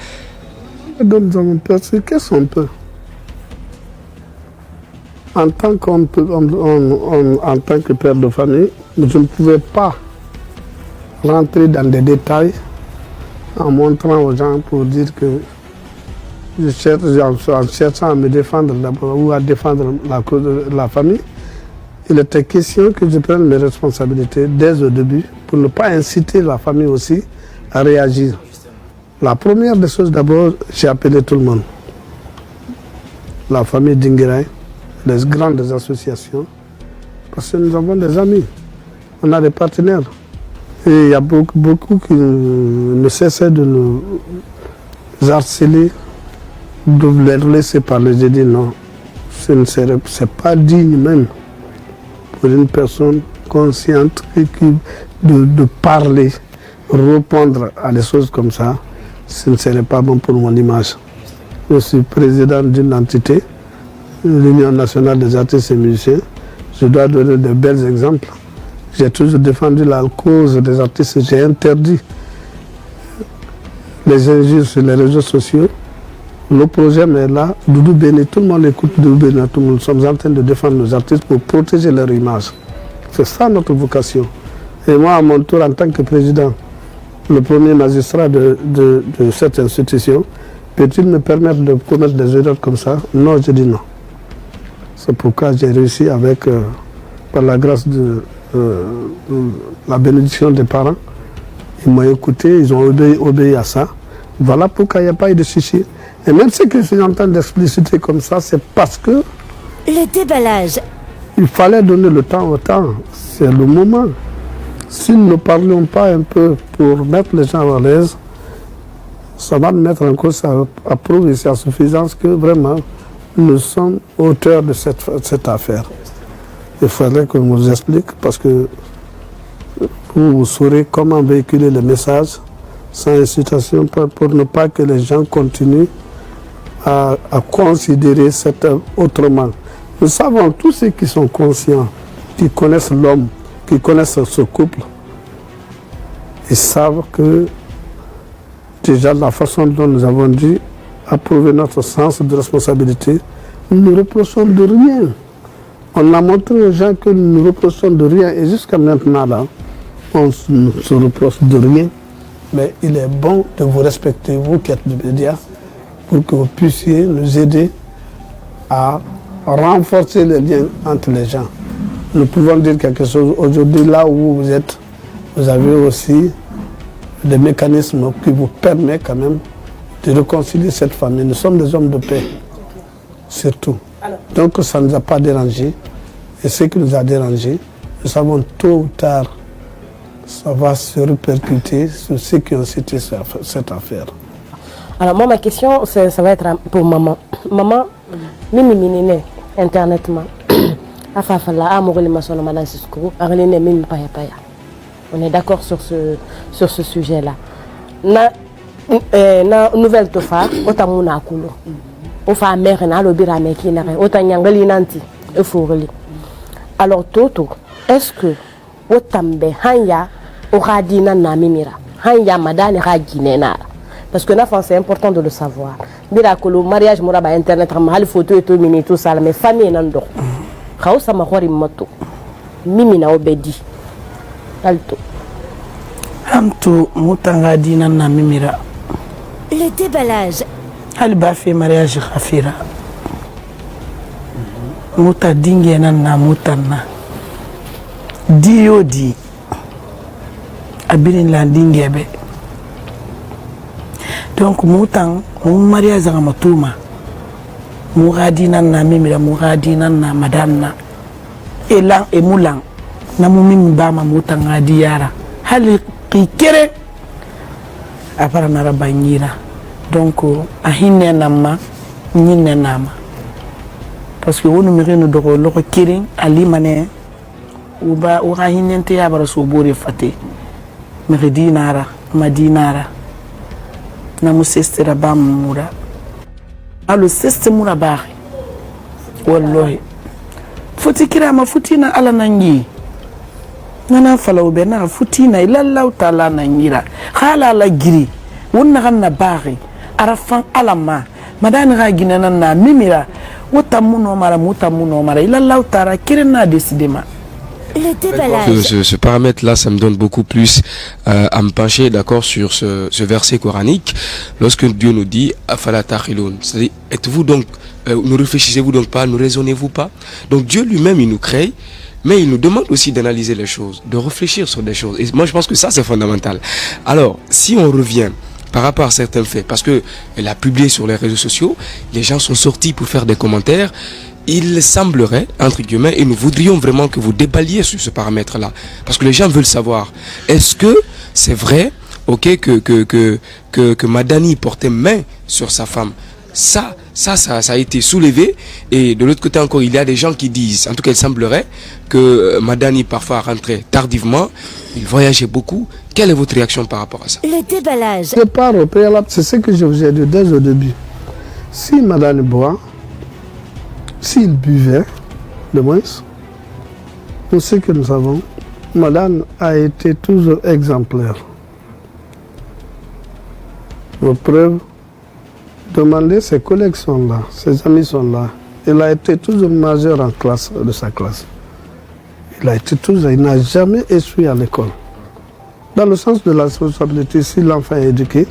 Nous avons perçu qu'est-ce qu'on peut. En tant que père de famille, je ne pouvais pas rentrer dans des détails en montrant aux gens pour dire que en cherchant à me défendre d'abord ou à défendre la cause de la famille, il était question que je prenne mes responsabilités dès au début pour ne pas inciter la famille aussi à réagir. La première des choses, d'abord, j'ai appelé tout le monde. La famille Dinguiraï, les grandes associations, parce que nous avons des amis, on a des partenaires. Et il y a beaucoup qui ne cessaient de nous harceler, de les laisser parler. J'ai dit non, ce n'est pas digne même pour une personne consciente de parler, répondre à des choses comme ça, ce ne serait pas bon pour mon image. Je suis président d'une entité, l'Union nationale des artistes et musiciens. Je dois donner de bels exemples. J'ai toujours défendu la cause des artistes. J'ai interdit les injures sur les réseaux sociaux. Le projet est là. Doudou Béni, tout le monde écoute Doudou Béni. Nous sommes en train de défendre nos artistes pour protéger leur image. C'est ça notre vocation. Et moi, à mon tour, en tant que président, le premier magistrat de cette institution, peut-il me permettre de commettre des erreurs comme ça? Non, je dis non. C'est pourquoi j'ai réussi avec, par la grâce de la bénédiction des parents. Ils m'ont écouté, ils ont obéi à ça. Voilà pourquoi il n'y a pas eu de souci. Et même ce que je suis en train d'expliciter comme ça, c'est parce que... Le déballage. Il fallait donner le temps au temps. C'est le moment. Si nous ne parlions pas un peu pour mettre les gens à l'aise, ça va nous mettre en cause à prouver à suffisance que vraiment nous sommes auteurs de cette affaire. Il faudrait qu'on nous explique parce que vous saurez comment véhiculer le message sans incitation pour ne pas que les gens continuent à considérer cette œuvre autrement. Nous savons, tous ceux qui sont conscients, qui connaissent l'homme, qui connaissent ce couple, ils savent que déjà la façon dont nous avons dû approuver notre sens de responsabilité, nous ne reprochons de rien. On a montré aux gens que nous ne reprochons de rien et jusqu'à maintenant là, on ne se reproche de rien. Mais il est bon de vous respecter, vous qui êtes les médias, pour que vous puissiez nous aider à renforcer les liens entre les gens. Nous pouvons dire quelque chose. Aujourd'hui, là où vous êtes, vous avez aussi des mécanismes qui vous permettent quand même de réconcilier cette famille. Nous sommes des hommes de paix, surtout. Donc ça ne nous a pas dérangé. Et ce qui nous a dérangé, nous savons tôt ou tard, ça va se répercuter sur ceux qui ont cité cette affaire. Alors moi, ma question, ça va être pour maman. Maman, mimi minine, internetement. On est d'accord sur ce sujet-là. Na nouvelle tofa, otamuna kulo. Ofa mère na lobira meki na otanyangali nanti efureli. Alors toto, est-ce que otambe hanya oradina na mimira? Hanya madane ragine na. Parce que c'est important de le savoir. Bira kolo mariage mora ba internet ma photo et tout mini tout ça mais famille nando. Khausa ma khori moto. Mimi na obedi. Alto. Amto mutanga dina na mimira. Le déballage. Ali ba fait mariage khafira. Muta dingue na mutana. Dio di. Abirin la dingue be. Donc mutan mon mariage à matuma. Mouradina na mimira mouradina na madana. Elan et moulan. Na mumimi bama mutanga diara. Hali kikere apara narabanyira. Donc ahine nama nyine nama. Parce que on numéré nous doko loko kiring ali mané uba ura hinente ya bara so bore fate. Meridinara madinara. Na musestera bamura. Alo seste mura bari. Wallahi. Futi kira mafutina ala nangi. Nana fala ubena futina ilallah taala nangira. Khala la giri. Wonna ganna bari. Arafan alama. Madani ga ginana na mimira. Wotamuno mara ilallah taala kirena décidément. Ce paramètre-là, ça me donne beaucoup plus à me pencher, d'accord, sur ce verset coranique. Lorsque Dieu nous dit Afala ta'qiloun, c'est-à-dire, êtes-vous donc, ne réfléchissez-vous donc pas, ne raisonnez-vous pas? Donc Dieu lui-même, il nous crée, mais il nous demande aussi d'analyser les choses, de réfléchir sur des choses. Et moi, je pense que ça, c'est fondamental. Alors, si on revient par rapport à certains faits, parce que elle a publié sur les réseaux sociaux, les gens sont sortis pour faire des commentaires. Il semblerait, entre guillemets, et nous voudrions vraiment que vous déballiez sur ce paramètre-là. Parce que les gens veulent savoir, est-ce que c'est vrai, ok, que Madani portait main sur sa femme? Ça a été soulevé. Et de l'autre côté encore, il y a des gens qui disent, en tout cas il semblerait, que Madani parfois rentrait tardivement, il voyageait beaucoup. Quelle est votre réaction par rapport à ça? Le déballage. Je pars au préalable, c'est ce que je vous ai dit dès le début. Si madame boit, s'il buvait, de moins, on sait que nous savons, madame a été toujours exemplaire. Vos preuves, demandez, ses collègues sont là, ses amis sont là. Il a été toujours majeur en classe de sa classe. Il n'a jamais échoué à l'école. Dans le sens de la responsabilité, si l'enfant est éduqué,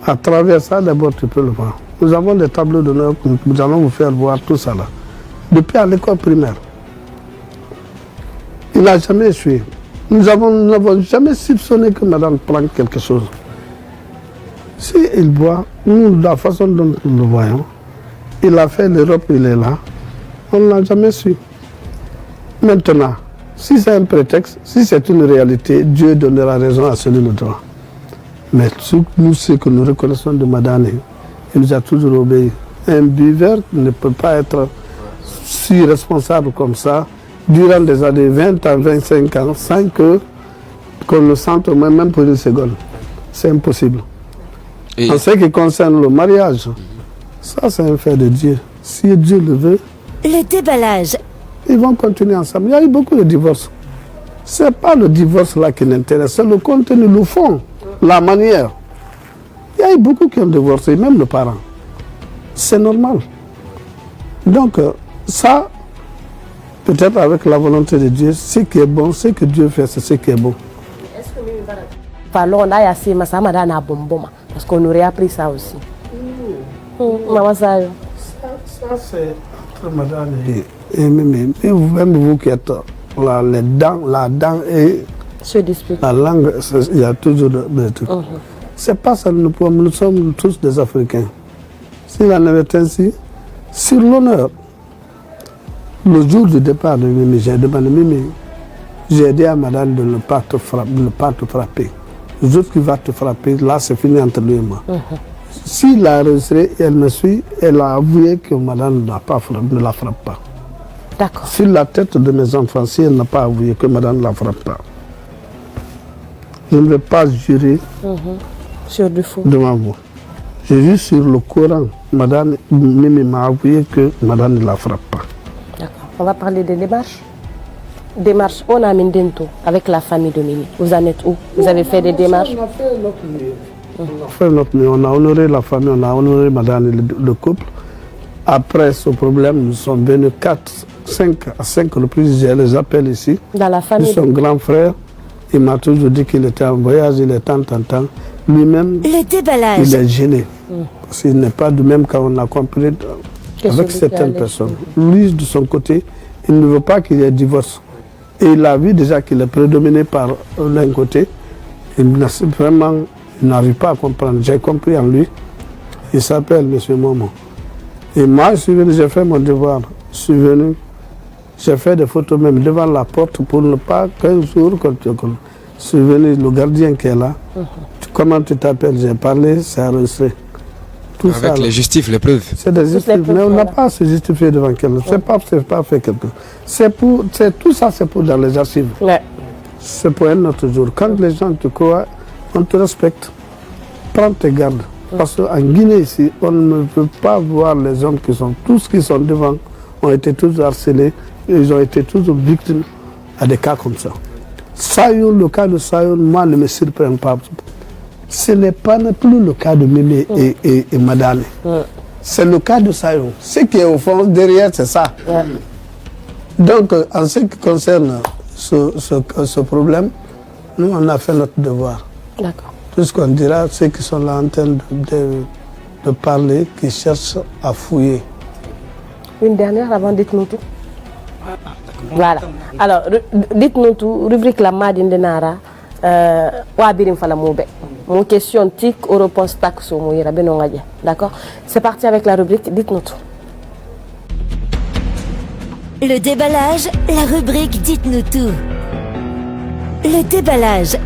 à travers ça, d'abord tu peux le voir. Nous avons des tableaux d'honneur, nous allons vous faire voir tout ça là. Depuis à l'école primaire. Il n'a jamais échoué. Nous n'avons jamais soupçonné que madame prend quelque chose. Si il boit, nous, la façon dont nous le voyons, il a fait l'Europe, il est là, on ne l'a jamais su. Maintenant, si c'est un prétexte, si c'est une réalité, Dieu donnera raison à celui le droit. Mais nous, ce que nous reconnaissons de madame, il nous a toujours obéi. Un buveur ne peut pas être si responsable comme ça durant des années 20 à 25 ans sans qu'on le sente même pour une seconde. C'est impossible. Et en ce qui concerne le mariage, ça c'est un fait de Dieu. Si Dieu le veut, le déballage. Ils vont continuer ensemble. Il y a eu beaucoup de divorces. Ce n'est pas le divorce là qui l'intéresse, c'est le contenu, le fond, la manière. Il y a eu beaucoup qui ont divorcé, même le parent. C'est normal. Donc ça, peut-être avec la volonté de Dieu, ce qui est bon, ce que Dieu fait, c'est ce qui est bon. Est-ce que nous parlons d'assez Massamadana Bomboma, parce qu'on aurait appris ça aussi. Maman ça c'est entre madame et même vous qui êtes là, la dent et se dispute. La langue, il y a toujours des trucs. C'est pas ça, nous sommes tous des Africains. S'il en avait ainsi, sur l'honneur, le jour du départ de Mimi, j'ai demandé Mimi, j'ai dit à madame de ne pas te frapper. Le jour qui va te frapper, là c'est fini entre lui et moi. S'il a réussi, elle me suit, elle a avoué que madame ne la frappe pas. D'accord. Sur la tête de mes enfants, si elle n'a pas avoué que madame ne la frappe pas, je ne vais pas jurer sur du faux devant vous. Je jure sur le Coran. Madame Mimi m'a avoué que madame ne la frappe pas. D'accord. On va parler des démarches. Démarches, on a Mindento avec la famille de Mimi. Vous en êtes où? Vous avez fait des démarches? On a fait notre mieux. On a fait notre mieux. On a honoré la famille, on a honoré madame et le couple. Après ce problème, nous sommes venus 5 reprises. Je les appelle ici. Dans la famille. Son grand frère, il m'a toujours dit qu'il était en voyage, il est temps. Lui-même, le déballage. Il est gêné. Parce qu'il n'est pas du même quand on a compris avec certaines personnes. Lui, de son côté, il ne veut pas qu'il y ait divorce. Et il a vu déjà qu'il est prédominé par l'un côté. Il n'arrive pas à comprendre. J'ai compris en lui. Il s'appelle M. Momo. Et moi, je suis venu, j'ai fait mon devoir. Je suis venu, j'ai fait des photos même devant la porte pour ne pas qu'un jour, quand je suis venu, le gardien qui est là, comment tu t'appelles, j'ai parlé, c'est enregistré. Tout avec ça, les justifs, les preuves. C'est des justifs, mais on n'a pas à se justifier devant quelqu'un. C'est pas fait quelque chose. Tout ça, c'est pour dans les archives. Ouais. C'est pour un autre jour. Quand les gens te croient, on te respecte. Prends tes gardes. Parce qu'en Guinée, ici, on ne peut pas voir les hommes tous qui sont devant, ont été tous harcelés, ils ont été tous victimes à des cas comme ça. Sayoun, le cas de Sayoun, moi, ne me surprend pas. Ce n'est pas plus le cas de Mimi et Madame. C'est le cas de Sayoun. Ce qui est au fond, derrière, c'est ça. Donc, en ce qui concerne ce problème, nous, on a fait notre devoir. D'accord. Tout ce qu'on dira, ceux qui sont là en train de parler, qui cherchent à fouiller. Une dernière avant, dites-nous tout. Voilà. Alors, dites-nous tout, rubrique la Madine de Nara, Wabirim Falamoube. Mon question tic, ou réponse taxo, d'accord? C'est parti avec la rubrique, dites-nous tout. Le déballage, la rubrique Dites-nous tout. Le déballage.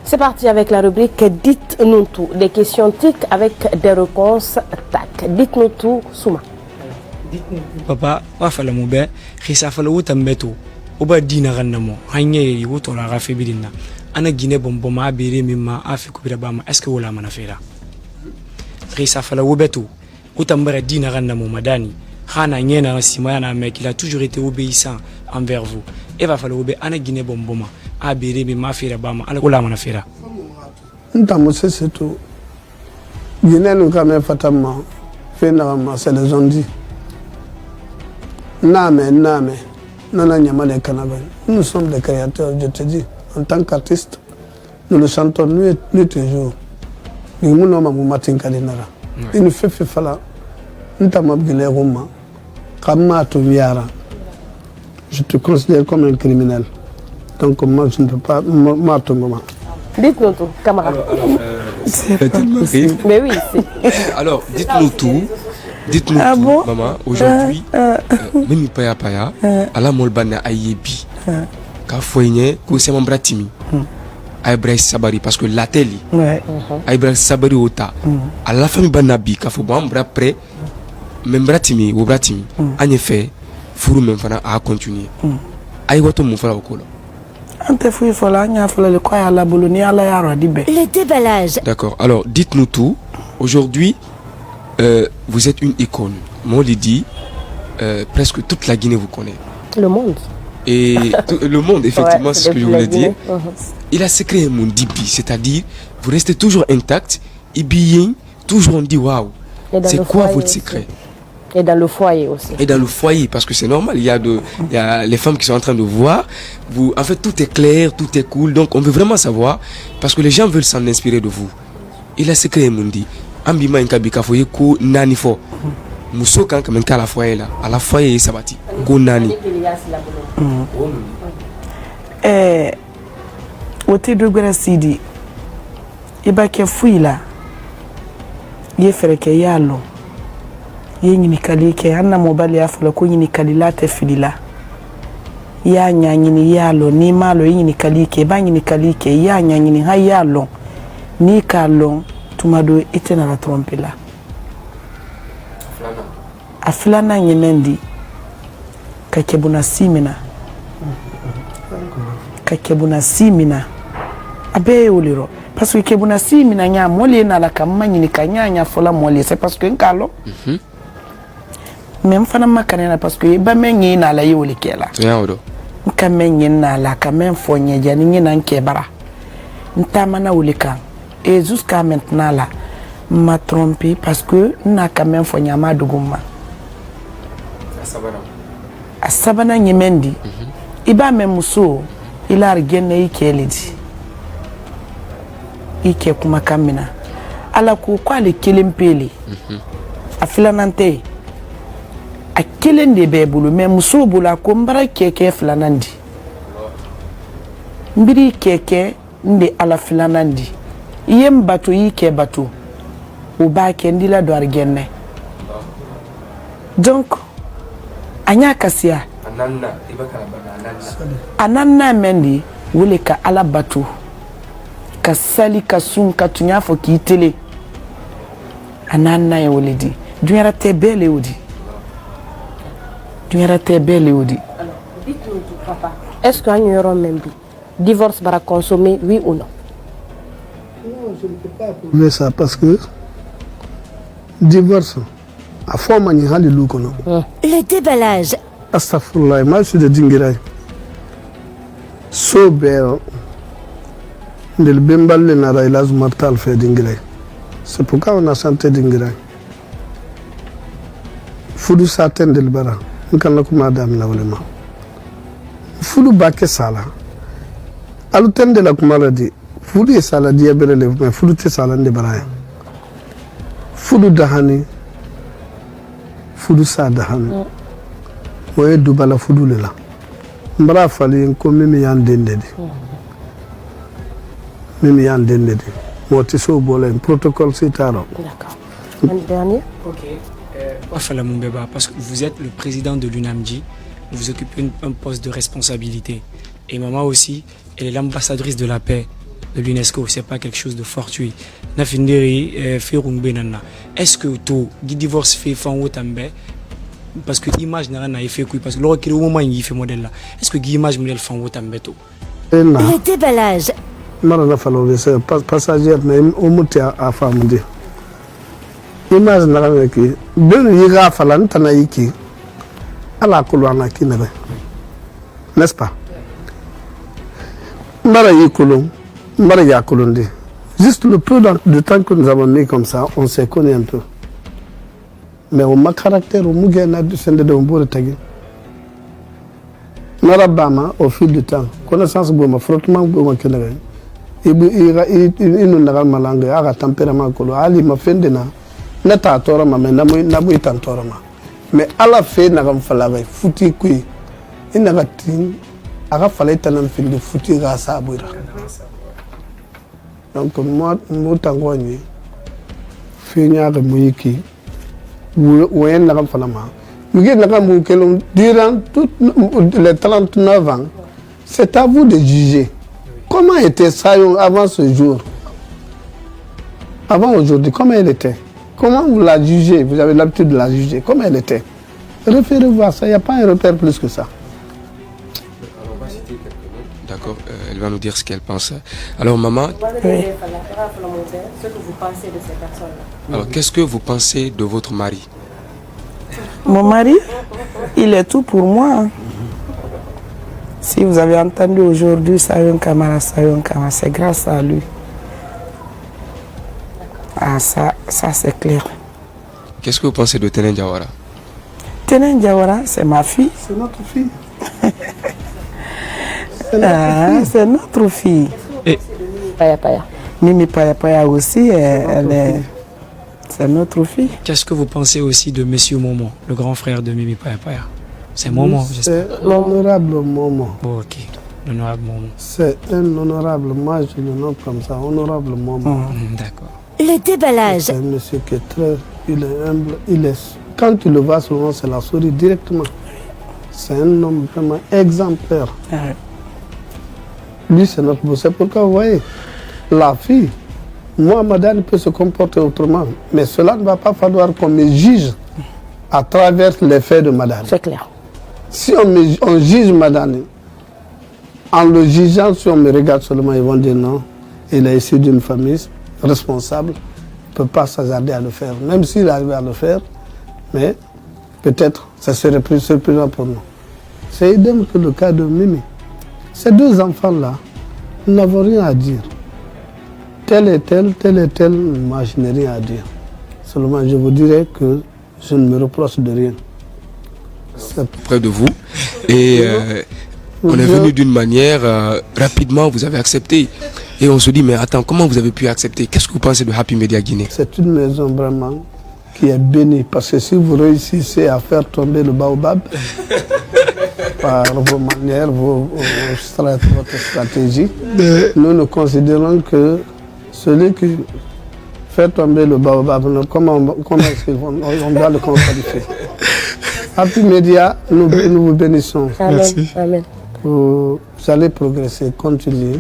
C'est parti avec la rubrique Dites-nous tout. Des questions tic avec des réponses tac. Dites-nous tout, Souma. Dites-nous tout, papa. Wa fala mo be, khisa fala wuta meto. Oba dina ganamo. Hanye yi wuto la rafi bidina. Ana Guinée bomboma abiri mimma afi kubira bama. Est-ce que wala manafera? Risa fala wobeto. Utambara dina rana momadani. Hana nyena simaya mec, il a toujours été obéissant envers vous. Et va falloir obéir ana Guinée bomboma. A béré mi mafira bama. Ana kola mana fera. Ntamo c'est tout. Guinée nous quand même fatama. Finalement c'est les gens dit. Name. Nana nyamale kanaba. Nous sommes des créateurs, je te dis. En tant qu'artiste, nous le chantons nuit et jour. Nous sommes matin kadinara. Il fait fala. Ntamo Guinée Roma. Je te considère comme un criminel. Donc moi je ne peux pas m'attendre. Dites-nous tout, camarade. Mais oui, c'est... Alors, dites-nous tout. Dites-nous tout, bon? Maman. Aujourd'hui, même paya ala molbana ayebi. Ka foyne ko se mon bratimi. Aïbra Sabari parce que la télé. Aïbra Sabari ota. À la famille banabi ka fo bon bra près. Même bratimi ou bratimi. En effet, furu même fana a continuer. Aïe wato mon fala okolo. Le déballage. D'accord. Alors, dites-nous tout. Aujourd'hui, vous êtes une icône. Moi, je dit, presque toute la Guinée vous connaît. Le monde. Et le monde, effectivement, c'est ce que je voulais dire. Il a secret un monde d'Ibi, c'est-à-dire, vous restez toujours intact. Ibi, toujours on dit waouh. C'est quoi votre secret? Et dans le foyer aussi. Et dans le foyer, parce que c'est normal, il y a les femmes qui sont en train de voir. Vous, en fait, tout est clair, tout est cool. Donc, on veut vraiment savoir, parce que les gens veulent s'en inspirer de vous. Il a secret un monde. Ambima inkabika foyer ko nani fo. Muso kan kamen ka la foyer là, à la foyer sabati. Ko nani. Ote de gwera sidi. Iba ke fuila. Ye fere ke yalo. Ye nyini kalike anna mobali ya fala ko nyini kalila te filila. Ya nya nyini yalo ni malo nyini kalike ba nyini kalike ya nya nyini ha yalo. Ni kalon tumado etena la trompe la. Aflana nyemendi kakebuna simina. Kakebuna simina. Abe oliro. Parce que kebuna simina nya mole na la kamanya ni kanyanya fola mole c'est parce que nkalo. Même fana makanena parce que ba menyi na la yole kela. Yaodo. Nka menyi na la kamen fonye jani ni na nkebara. Ntamana oleka. Et jusqu'à maintenant là, m'a trompé parce que n'a quand même fonye ma duguma. A sabana nyemendi. Iba memuso ila argene ikeledi. Ike kuma kamina. Ala ku kwa le kelempele. Afila nante. A kelende bebulu memuso bula ko mbara keke flanandi. Mbiri keke nde ala flanandi. Iyem bato yike bato. Uba kendila do argene. Donc anya kasia ananna mendi wole ka ala bato ka sali ka sun ka tunya fo ki tele ananna e wole di dunyara te bele odi Alors, dites-nous tout, papa. Est-ce qu'un euro même divorce va consommer, oui ou non? Non, je ne peux pas prouver ça parce que divorce a forme ni hali lukono. Le déballage. Astaghfirullah, moi je suis de Dingiray. So bel del bembal le nara ilaz mortal fait Dingiray. C'est pourquoi on a chanté Dingiray. Fudu saten del bara. Nkana kuma dam na wala ma. Fudu bakke sala. Alu tende la kuma di. Fudu sala dia berele mais fudu te sala de bara. Fudu dahani. Fudu sa dahani. Moye dubala fudu le la. Mbara fali ko mimi yandende. Mimi yandende. Moti so bolé protocole citaro. D'accord. Un dernier? OK. Parce que vous êtes le président de l'UNAMDI, vous occupez un poste de responsabilité. Et maman aussi, elle est l'ambassadrice de la paix de l'UNESCO. C'est pas quelque chose de fortuit. Est-ce que tu divorce fait fan tambe? Parce que l'image n'a pas fait parce que l'autre moment il fait modèle là. Est-ce que l'image modèle fan tambe to? Le déballage. Mara na fallo c'est passager mais au mutia a famde. image na ki ben yiga falan tana yiki ala kulwana ki nebe n'est-ce pas mbara yikulon mbara yakulundi juste le peu de temps que nous avons mis comme ça on s'est connu un peu mais au ma caractère au mugena de sende de mbore tagi marabama au fil du temps connaissance boma frottement boma kenere inu nagal malanga aga tempérament ko ali ma fendena na ta tora ma na mu tan tora ma mais ala fe nagam falaga futi kui inaga tin aga falay tanam fil de futi ga sabura donc moi mo tangoni fi ñaaga muyiki woyen nagam falama mi nagam mu kelon durant toutes les 39 ans c'est à vous de juger. Comment était Sayon avant ce jour? Avant aujourd'hui, comment elle était? Comment vous la jugez? Vous avez l'habitude de la juger. Comment elle était? Référez-vous à ça, il n'y a pas un repère plus que ça. Alors, on va citer quelques mots. D'accord, elle va nous dire ce qu'elle pense. Alors, maman, oui. Ce que vous pensez de ces personnes-là. Alors, qu'est-ce que vous pensez de votre mari? Mon mari, il est tout pour moi. Si vous avez entendu aujourd'hui Sayon Kamara, c'est grâce à lui. Ah, ça c'est clair. Qu'est-ce que vous pensez de Tenen Diawara? Tenen Diawara, c'est ma fille. C'est notre fille. C'est notre fille. Et Paya Paya. Mimi Paya Paya aussi, c'est notre fille. Qu'est-ce que vous pensez aussi de Monsieur Momo, le grand frère de Mimi Paya Paya? C'est Momo, j'espère. C'est l'honorable Momo. Oh, ok, l'honorable Momo. C'est un honorable, moi je le nomme comme ça, honorable Momo. D'accord. Le déballage. C'est un monsieur qui est très, il est humble, quand tu le vois souvent, c'est la souris directement. C'est un homme vraiment exemplaire. Lui, c'est notre beau. C'est pourquoi vous voyez, la fille, moi, madame peut se comporter autrement, mais cela ne va pas falloir qu'on me juge à travers les faits de madame. C'est clair. Si on juge madame, en le jugeant, si on me regarde seulement, ils vont dire non, il est issu d'une famille responsable, il ne peut pas s'hasarder à le faire, même s'il arrive à le faire, mais peut-être ça serait plus surprenant pour nous. C'est idem que le cas de Mimi. Ces deux enfants-là, nous n'avons rien à dire. Tel et tel, moi je n'ai rien à dire. Seulement je vous dirais que je ne me reproche de rien. Près de vous. Et on est venu d'une manière, rapidement vous avez accepté. Et on se dit, mais attends, comment vous avez pu accepter? Qu'est-ce que vous pensez de Happy Media Guinée? C'est une maison vraiment qui est bénie. Parce que si vous réussissez à faire tomber le baobab, par vos manières, votre stratégie, nous considérons que celui qui fait tomber le baobab, comment est-ce qu'on doit le qualifier? Happy Media, nous vous bénissons. Amen. Merci. Amen. Vous allez progresser, continuer.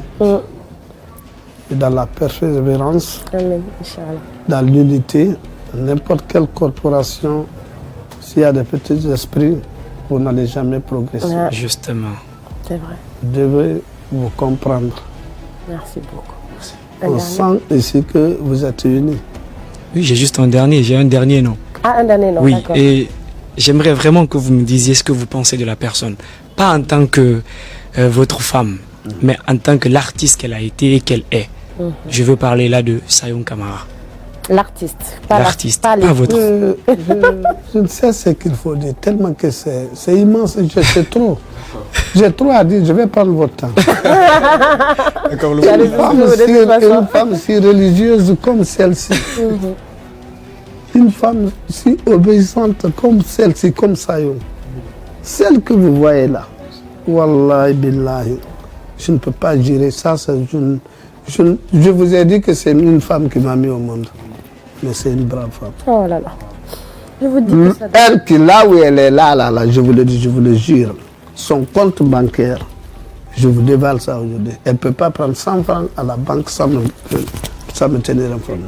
Dans la persévérance, Amen. dans l'unité, n'importe quelle corporation, s'il y a des petits esprits, vous n'allez jamais progresser. Ouais. Justement. C'est vrai. Vous devez vous comprendre. Merci beaucoup. On sent ici que vous êtes unis. Oui, j'ai juste un dernier nom. Ah, un dernier nom, oui, d'accord. Et j'aimerais vraiment que vous me disiez ce que vous pensez de la personne. Pas en tant que votre femme, mais en tant que l'artiste qu'elle a été et qu'elle est. Je veux parler là de Sayon Kamara. L'artiste. L'artiste, pas votre femme. Je ne sais ce qu'il faut dire, tellement que c'est immense, c'est trop. J'ai trop à dire, je vais prendre votre temps. Une femme si religieuse comme celle-ci. Une femme si obéissante comme celle-ci, comme Sayon. Celle que vous voyez là, Wallahi billahi, je ne peux pas gérer ça. Je vous ai dit que c'est une femme qui m'a mis au monde. Mais c'est une brave femme. Oh là là. Je vous dis que ça... Elle qui là où elle est là, je vous le dis, je vous le jure, son compte bancaire, je vous dévale ça aujourd'hui. Elle ne peut pas prendre 100 francs à la banque sans me tenir informé.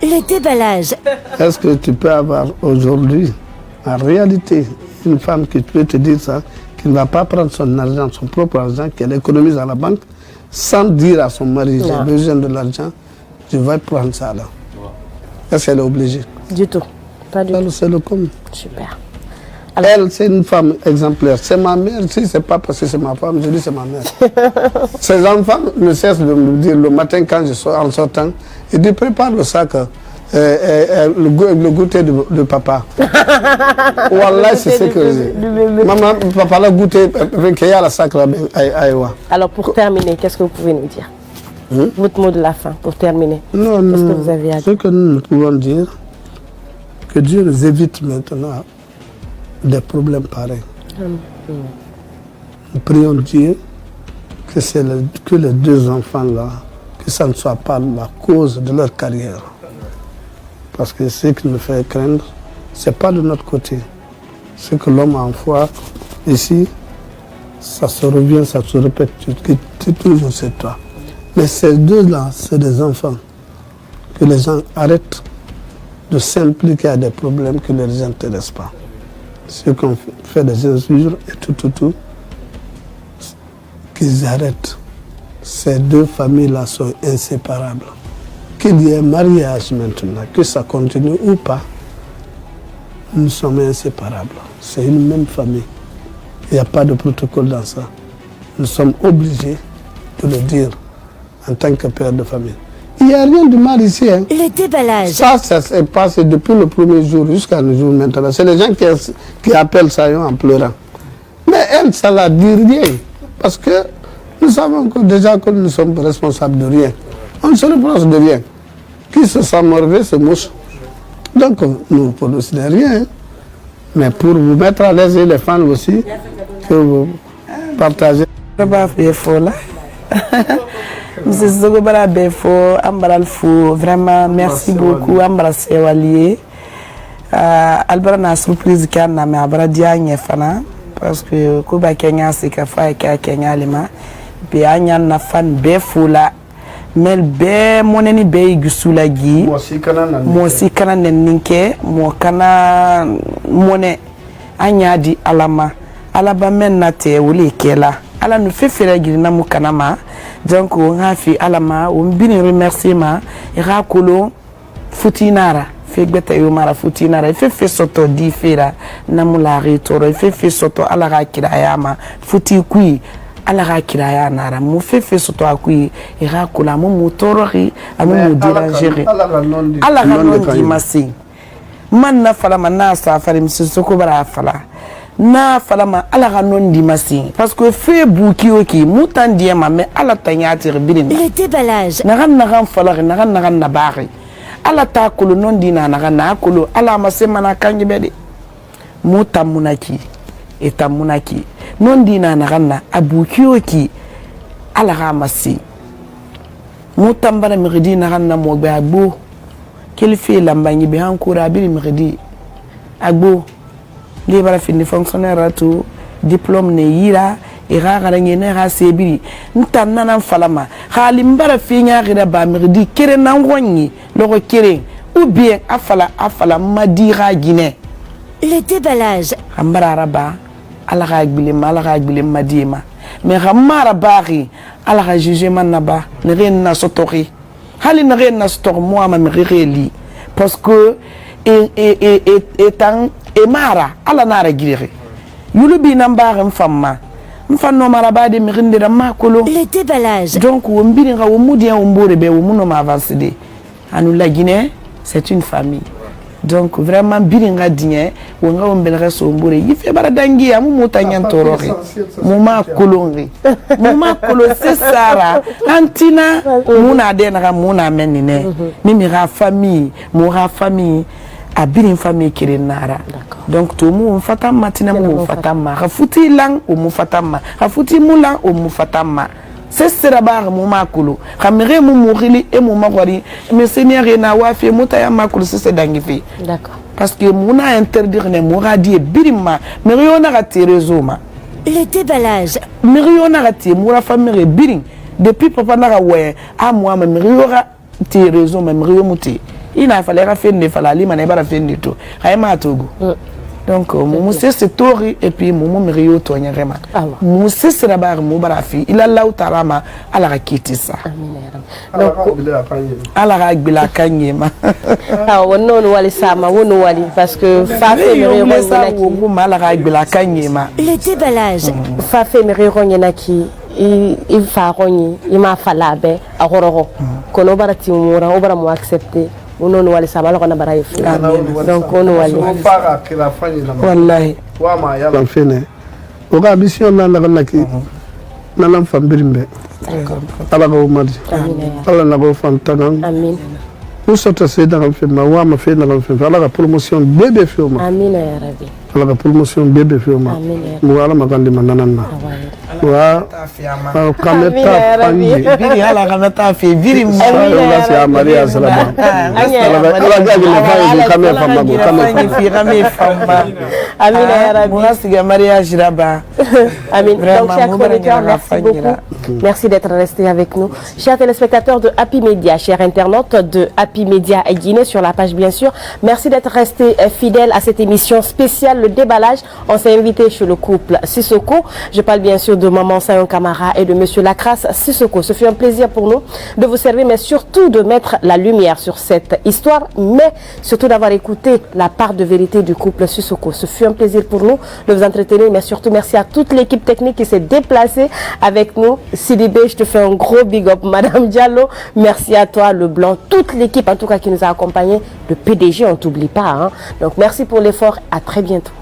Le déballage. Est-ce que tu peux avoir aujourd'hui, en réalité, une femme qui peut te dire ça, qui ne va pas prendre son argent, son propre argent, qu'elle économise à la banque, sans dire à son mari, j'ai besoin de l'argent, je vais prendre ça là. Est-ce qu'elle est obligée? Du tout. Pas du tout. C'est le comme. Super. Alors, elle, c'est une femme exemplaire. C'est ma mère. Si c'est pas parce que c'est ma femme, je dis c'est ma mère. Ces enfants ne cessent de me dire le matin quand je sors en sortant, ils disent prépare le sac, le goûter de papa. Wallah, c'est ce que je dis. Maman, papa l'a goûté, qu'il y a le sac là. Alors pour terminer, qu'est-ce que vous pouvez nous dire? Votre mot de la fin, pour terminer. Non, qu'est-ce que vous avez à dire? Ce que nous pouvons dire, que Dieu nous évite maintenant des problèmes pareils. Nous prions Dieu que les deux enfants-là, que ça ne soit pas la cause de leur carrière. Parce que ce qui nous fait craindre, ce n'est pas de notre côté. Ce que l'homme envoie ici, ça se revient, ça se répète, toujours c'est toi. Mais ces deux-là, c'est des enfants. Que les gens arrêtent de s'impliquer à des problèmes qui ne les intéressent pas. Ceux qui ont fait des injures et tout, qu'ils arrêtent. Ces deux familles-là sont inséparables. Qu'il y ait mariage maintenant, que ça continue ou pas, nous sommes inséparables. C'est une même famille. Il n'y a pas de protocole dans ça. Nous sommes obligés de le dire en tant que père de famille. Il n'y a rien de mal ici. Hein. Le déballage. Ça s'est passé depuis le premier jour jusqu'à le jour maintenant. C'est les gens qui appellent ça en pleurant. Mais elle, ça ne la dit rien. Parce que nous savons que déjà que nous sommes responsables de rien. On ne se reproche de rien. Qui se sent morvé, se mouche. Donc, nous ne produisons rien. Hein. Mais pour vous mettre à l'aise et les fans aussi, que vous partagez. Monsieur Sogobara Befo, Ambaral Fou, vraiment merci beaucoup, Ambara Sewalié. Albara na surprise qui a na Abara Diagne Fana, parce que Kuba Kenya c'est Kafa Kenya Lima, puis Anya na fan Befo la, mel be moneni be gusula gi, mo si kana nenninke, mo kana mone Anya di alama men na te wuli kela. Ala nous fait faire girina mu kanama donc on a fait alama on bien remercier ma ira kolo futinara fait beta yo mara futinara fait soto di fera namula retoro fait soto ala ga kirayama futi kui ala ga kiraya nara mu fait soto akui ira kola mu motorori amu mu déranger ala ga non di masi man na fala manna sa fara misoko bara fala na falama ala ka non di masi parce que fait bouki oki mutan diema mais ala tanya tir bilin le déballage nagan falare nagan na bari ala ta kulu non dina nagan na kulu ala masema na kangi bedi mutan munaki eta munaki non dina nagan na abuki oki ala ka masi mutan bana miridi nagan na mo ba agbo kelfi lambangi be hankura bili miridi agbo libara fini fonctionnaire tout diplôme ne yira e rara ngene ra sebiri ntanna nan falama khali mbara finya gira ba mirdi kere nan wonni logo kere ou bien afala madira guiné le déballage ambara raba ala ga gbile madima mais ramara bari ala ga juger manaba ne ren na sotori hali ne ren na sotor moi ma mireli parce que étant mara ala nara girere yulubi nambare mfamma mfanno maraba de mirindira makolo le déballage donc on mbiri nga womudien wombore be womuno ma avancer de anu la Guinée c'est une famille donc vraiment biringa dien wonga wombelere so wombore yife bara dangi amu motanyan torori muma kolonri muma kolo c'est sara antina muna de na muna menine mimi ra famille a birin famille kirinara donc to mu fatama tina mu fatama rafuti lang o mu fatama rafuti mulang o mu fatama c'est serabar mu makulu khamire mu mourili et mu magwari mais seigneur na wafi mutaya makulu c'est dangifi d'accord parce que muna interdire ne mouradi birima mais yona raté rezoma le déballage mais yona raté mura famille birin depuis papa na ouais a moi mais yora té rezoma mais yomuti ina falera fende falali mana bara fende to hayma togo Donc mon c'est tori et puis mon me rio to nyarema. Mon c'est rabar mo barafi. Il a là où tarama ala rakiti ça. Donc ala ragbila kanyema. Ah wono wali sama wono wali parce que fa fe me rio ala ragbila kanyema. Le déballage. Fa fe me rio naki il fa rogni il m'a falabe a hororo. Kono barati mura o bara mo accepter. On wali sama la na bara yefu. Donc on wali. Wallahi. Wa ma ya lan fene. O ga mission na la ki. Na lan fambirimbe. Ala go madi. Ala na go fantanan. Amin. Nous sommes assez dans le film, wa ma fait dans le film. Ala la promotion bébé film. Amin ya rabbi. Ala la promotion bébé film. Mu ala magandi mananana. Wa kameta pangi. Biri ala kameta fe biri mo. Ala si Maria salama. Ala ga le fa kamera fama go kamera fama. Amin ya rabbi. Moi c'est Maria Jiraba. Amin. Donc chers chroniqueurs, merci beaucoup. Merci d'être restés avec nous. Chers téléspectateurs de Happy Media, chers internautes de Happy Media et Guinée sur la page bien sûr. Merci d'être restés fidèles à cette émission spéciale, le déballage. On s'est invité chez le couple Sissoko. Je parle bien sûr de Maman Sayon Camara et de Monsieur Lacrasse Sissoko. Ce fut un plaisir pour nous de vous servir, mais surtout de mettre la lumière sur cette histoire, mais surtout d'avoir écouté la part de vérité du couple Sissoko. Ce fut un plaisir pour nous de vous entretenir, mais surtout merci à toute l'équipe technique qui s'est déplacée avec nous. Sidibé, je te fais un gros big up. Madame Diallo, merci à toi, Le Blanc, toute l'équipe en tout cas qui nous a accompagnés. Le PDG, on t'oublie pas. Hein. Donc merci pour l'effort. À très bientôt.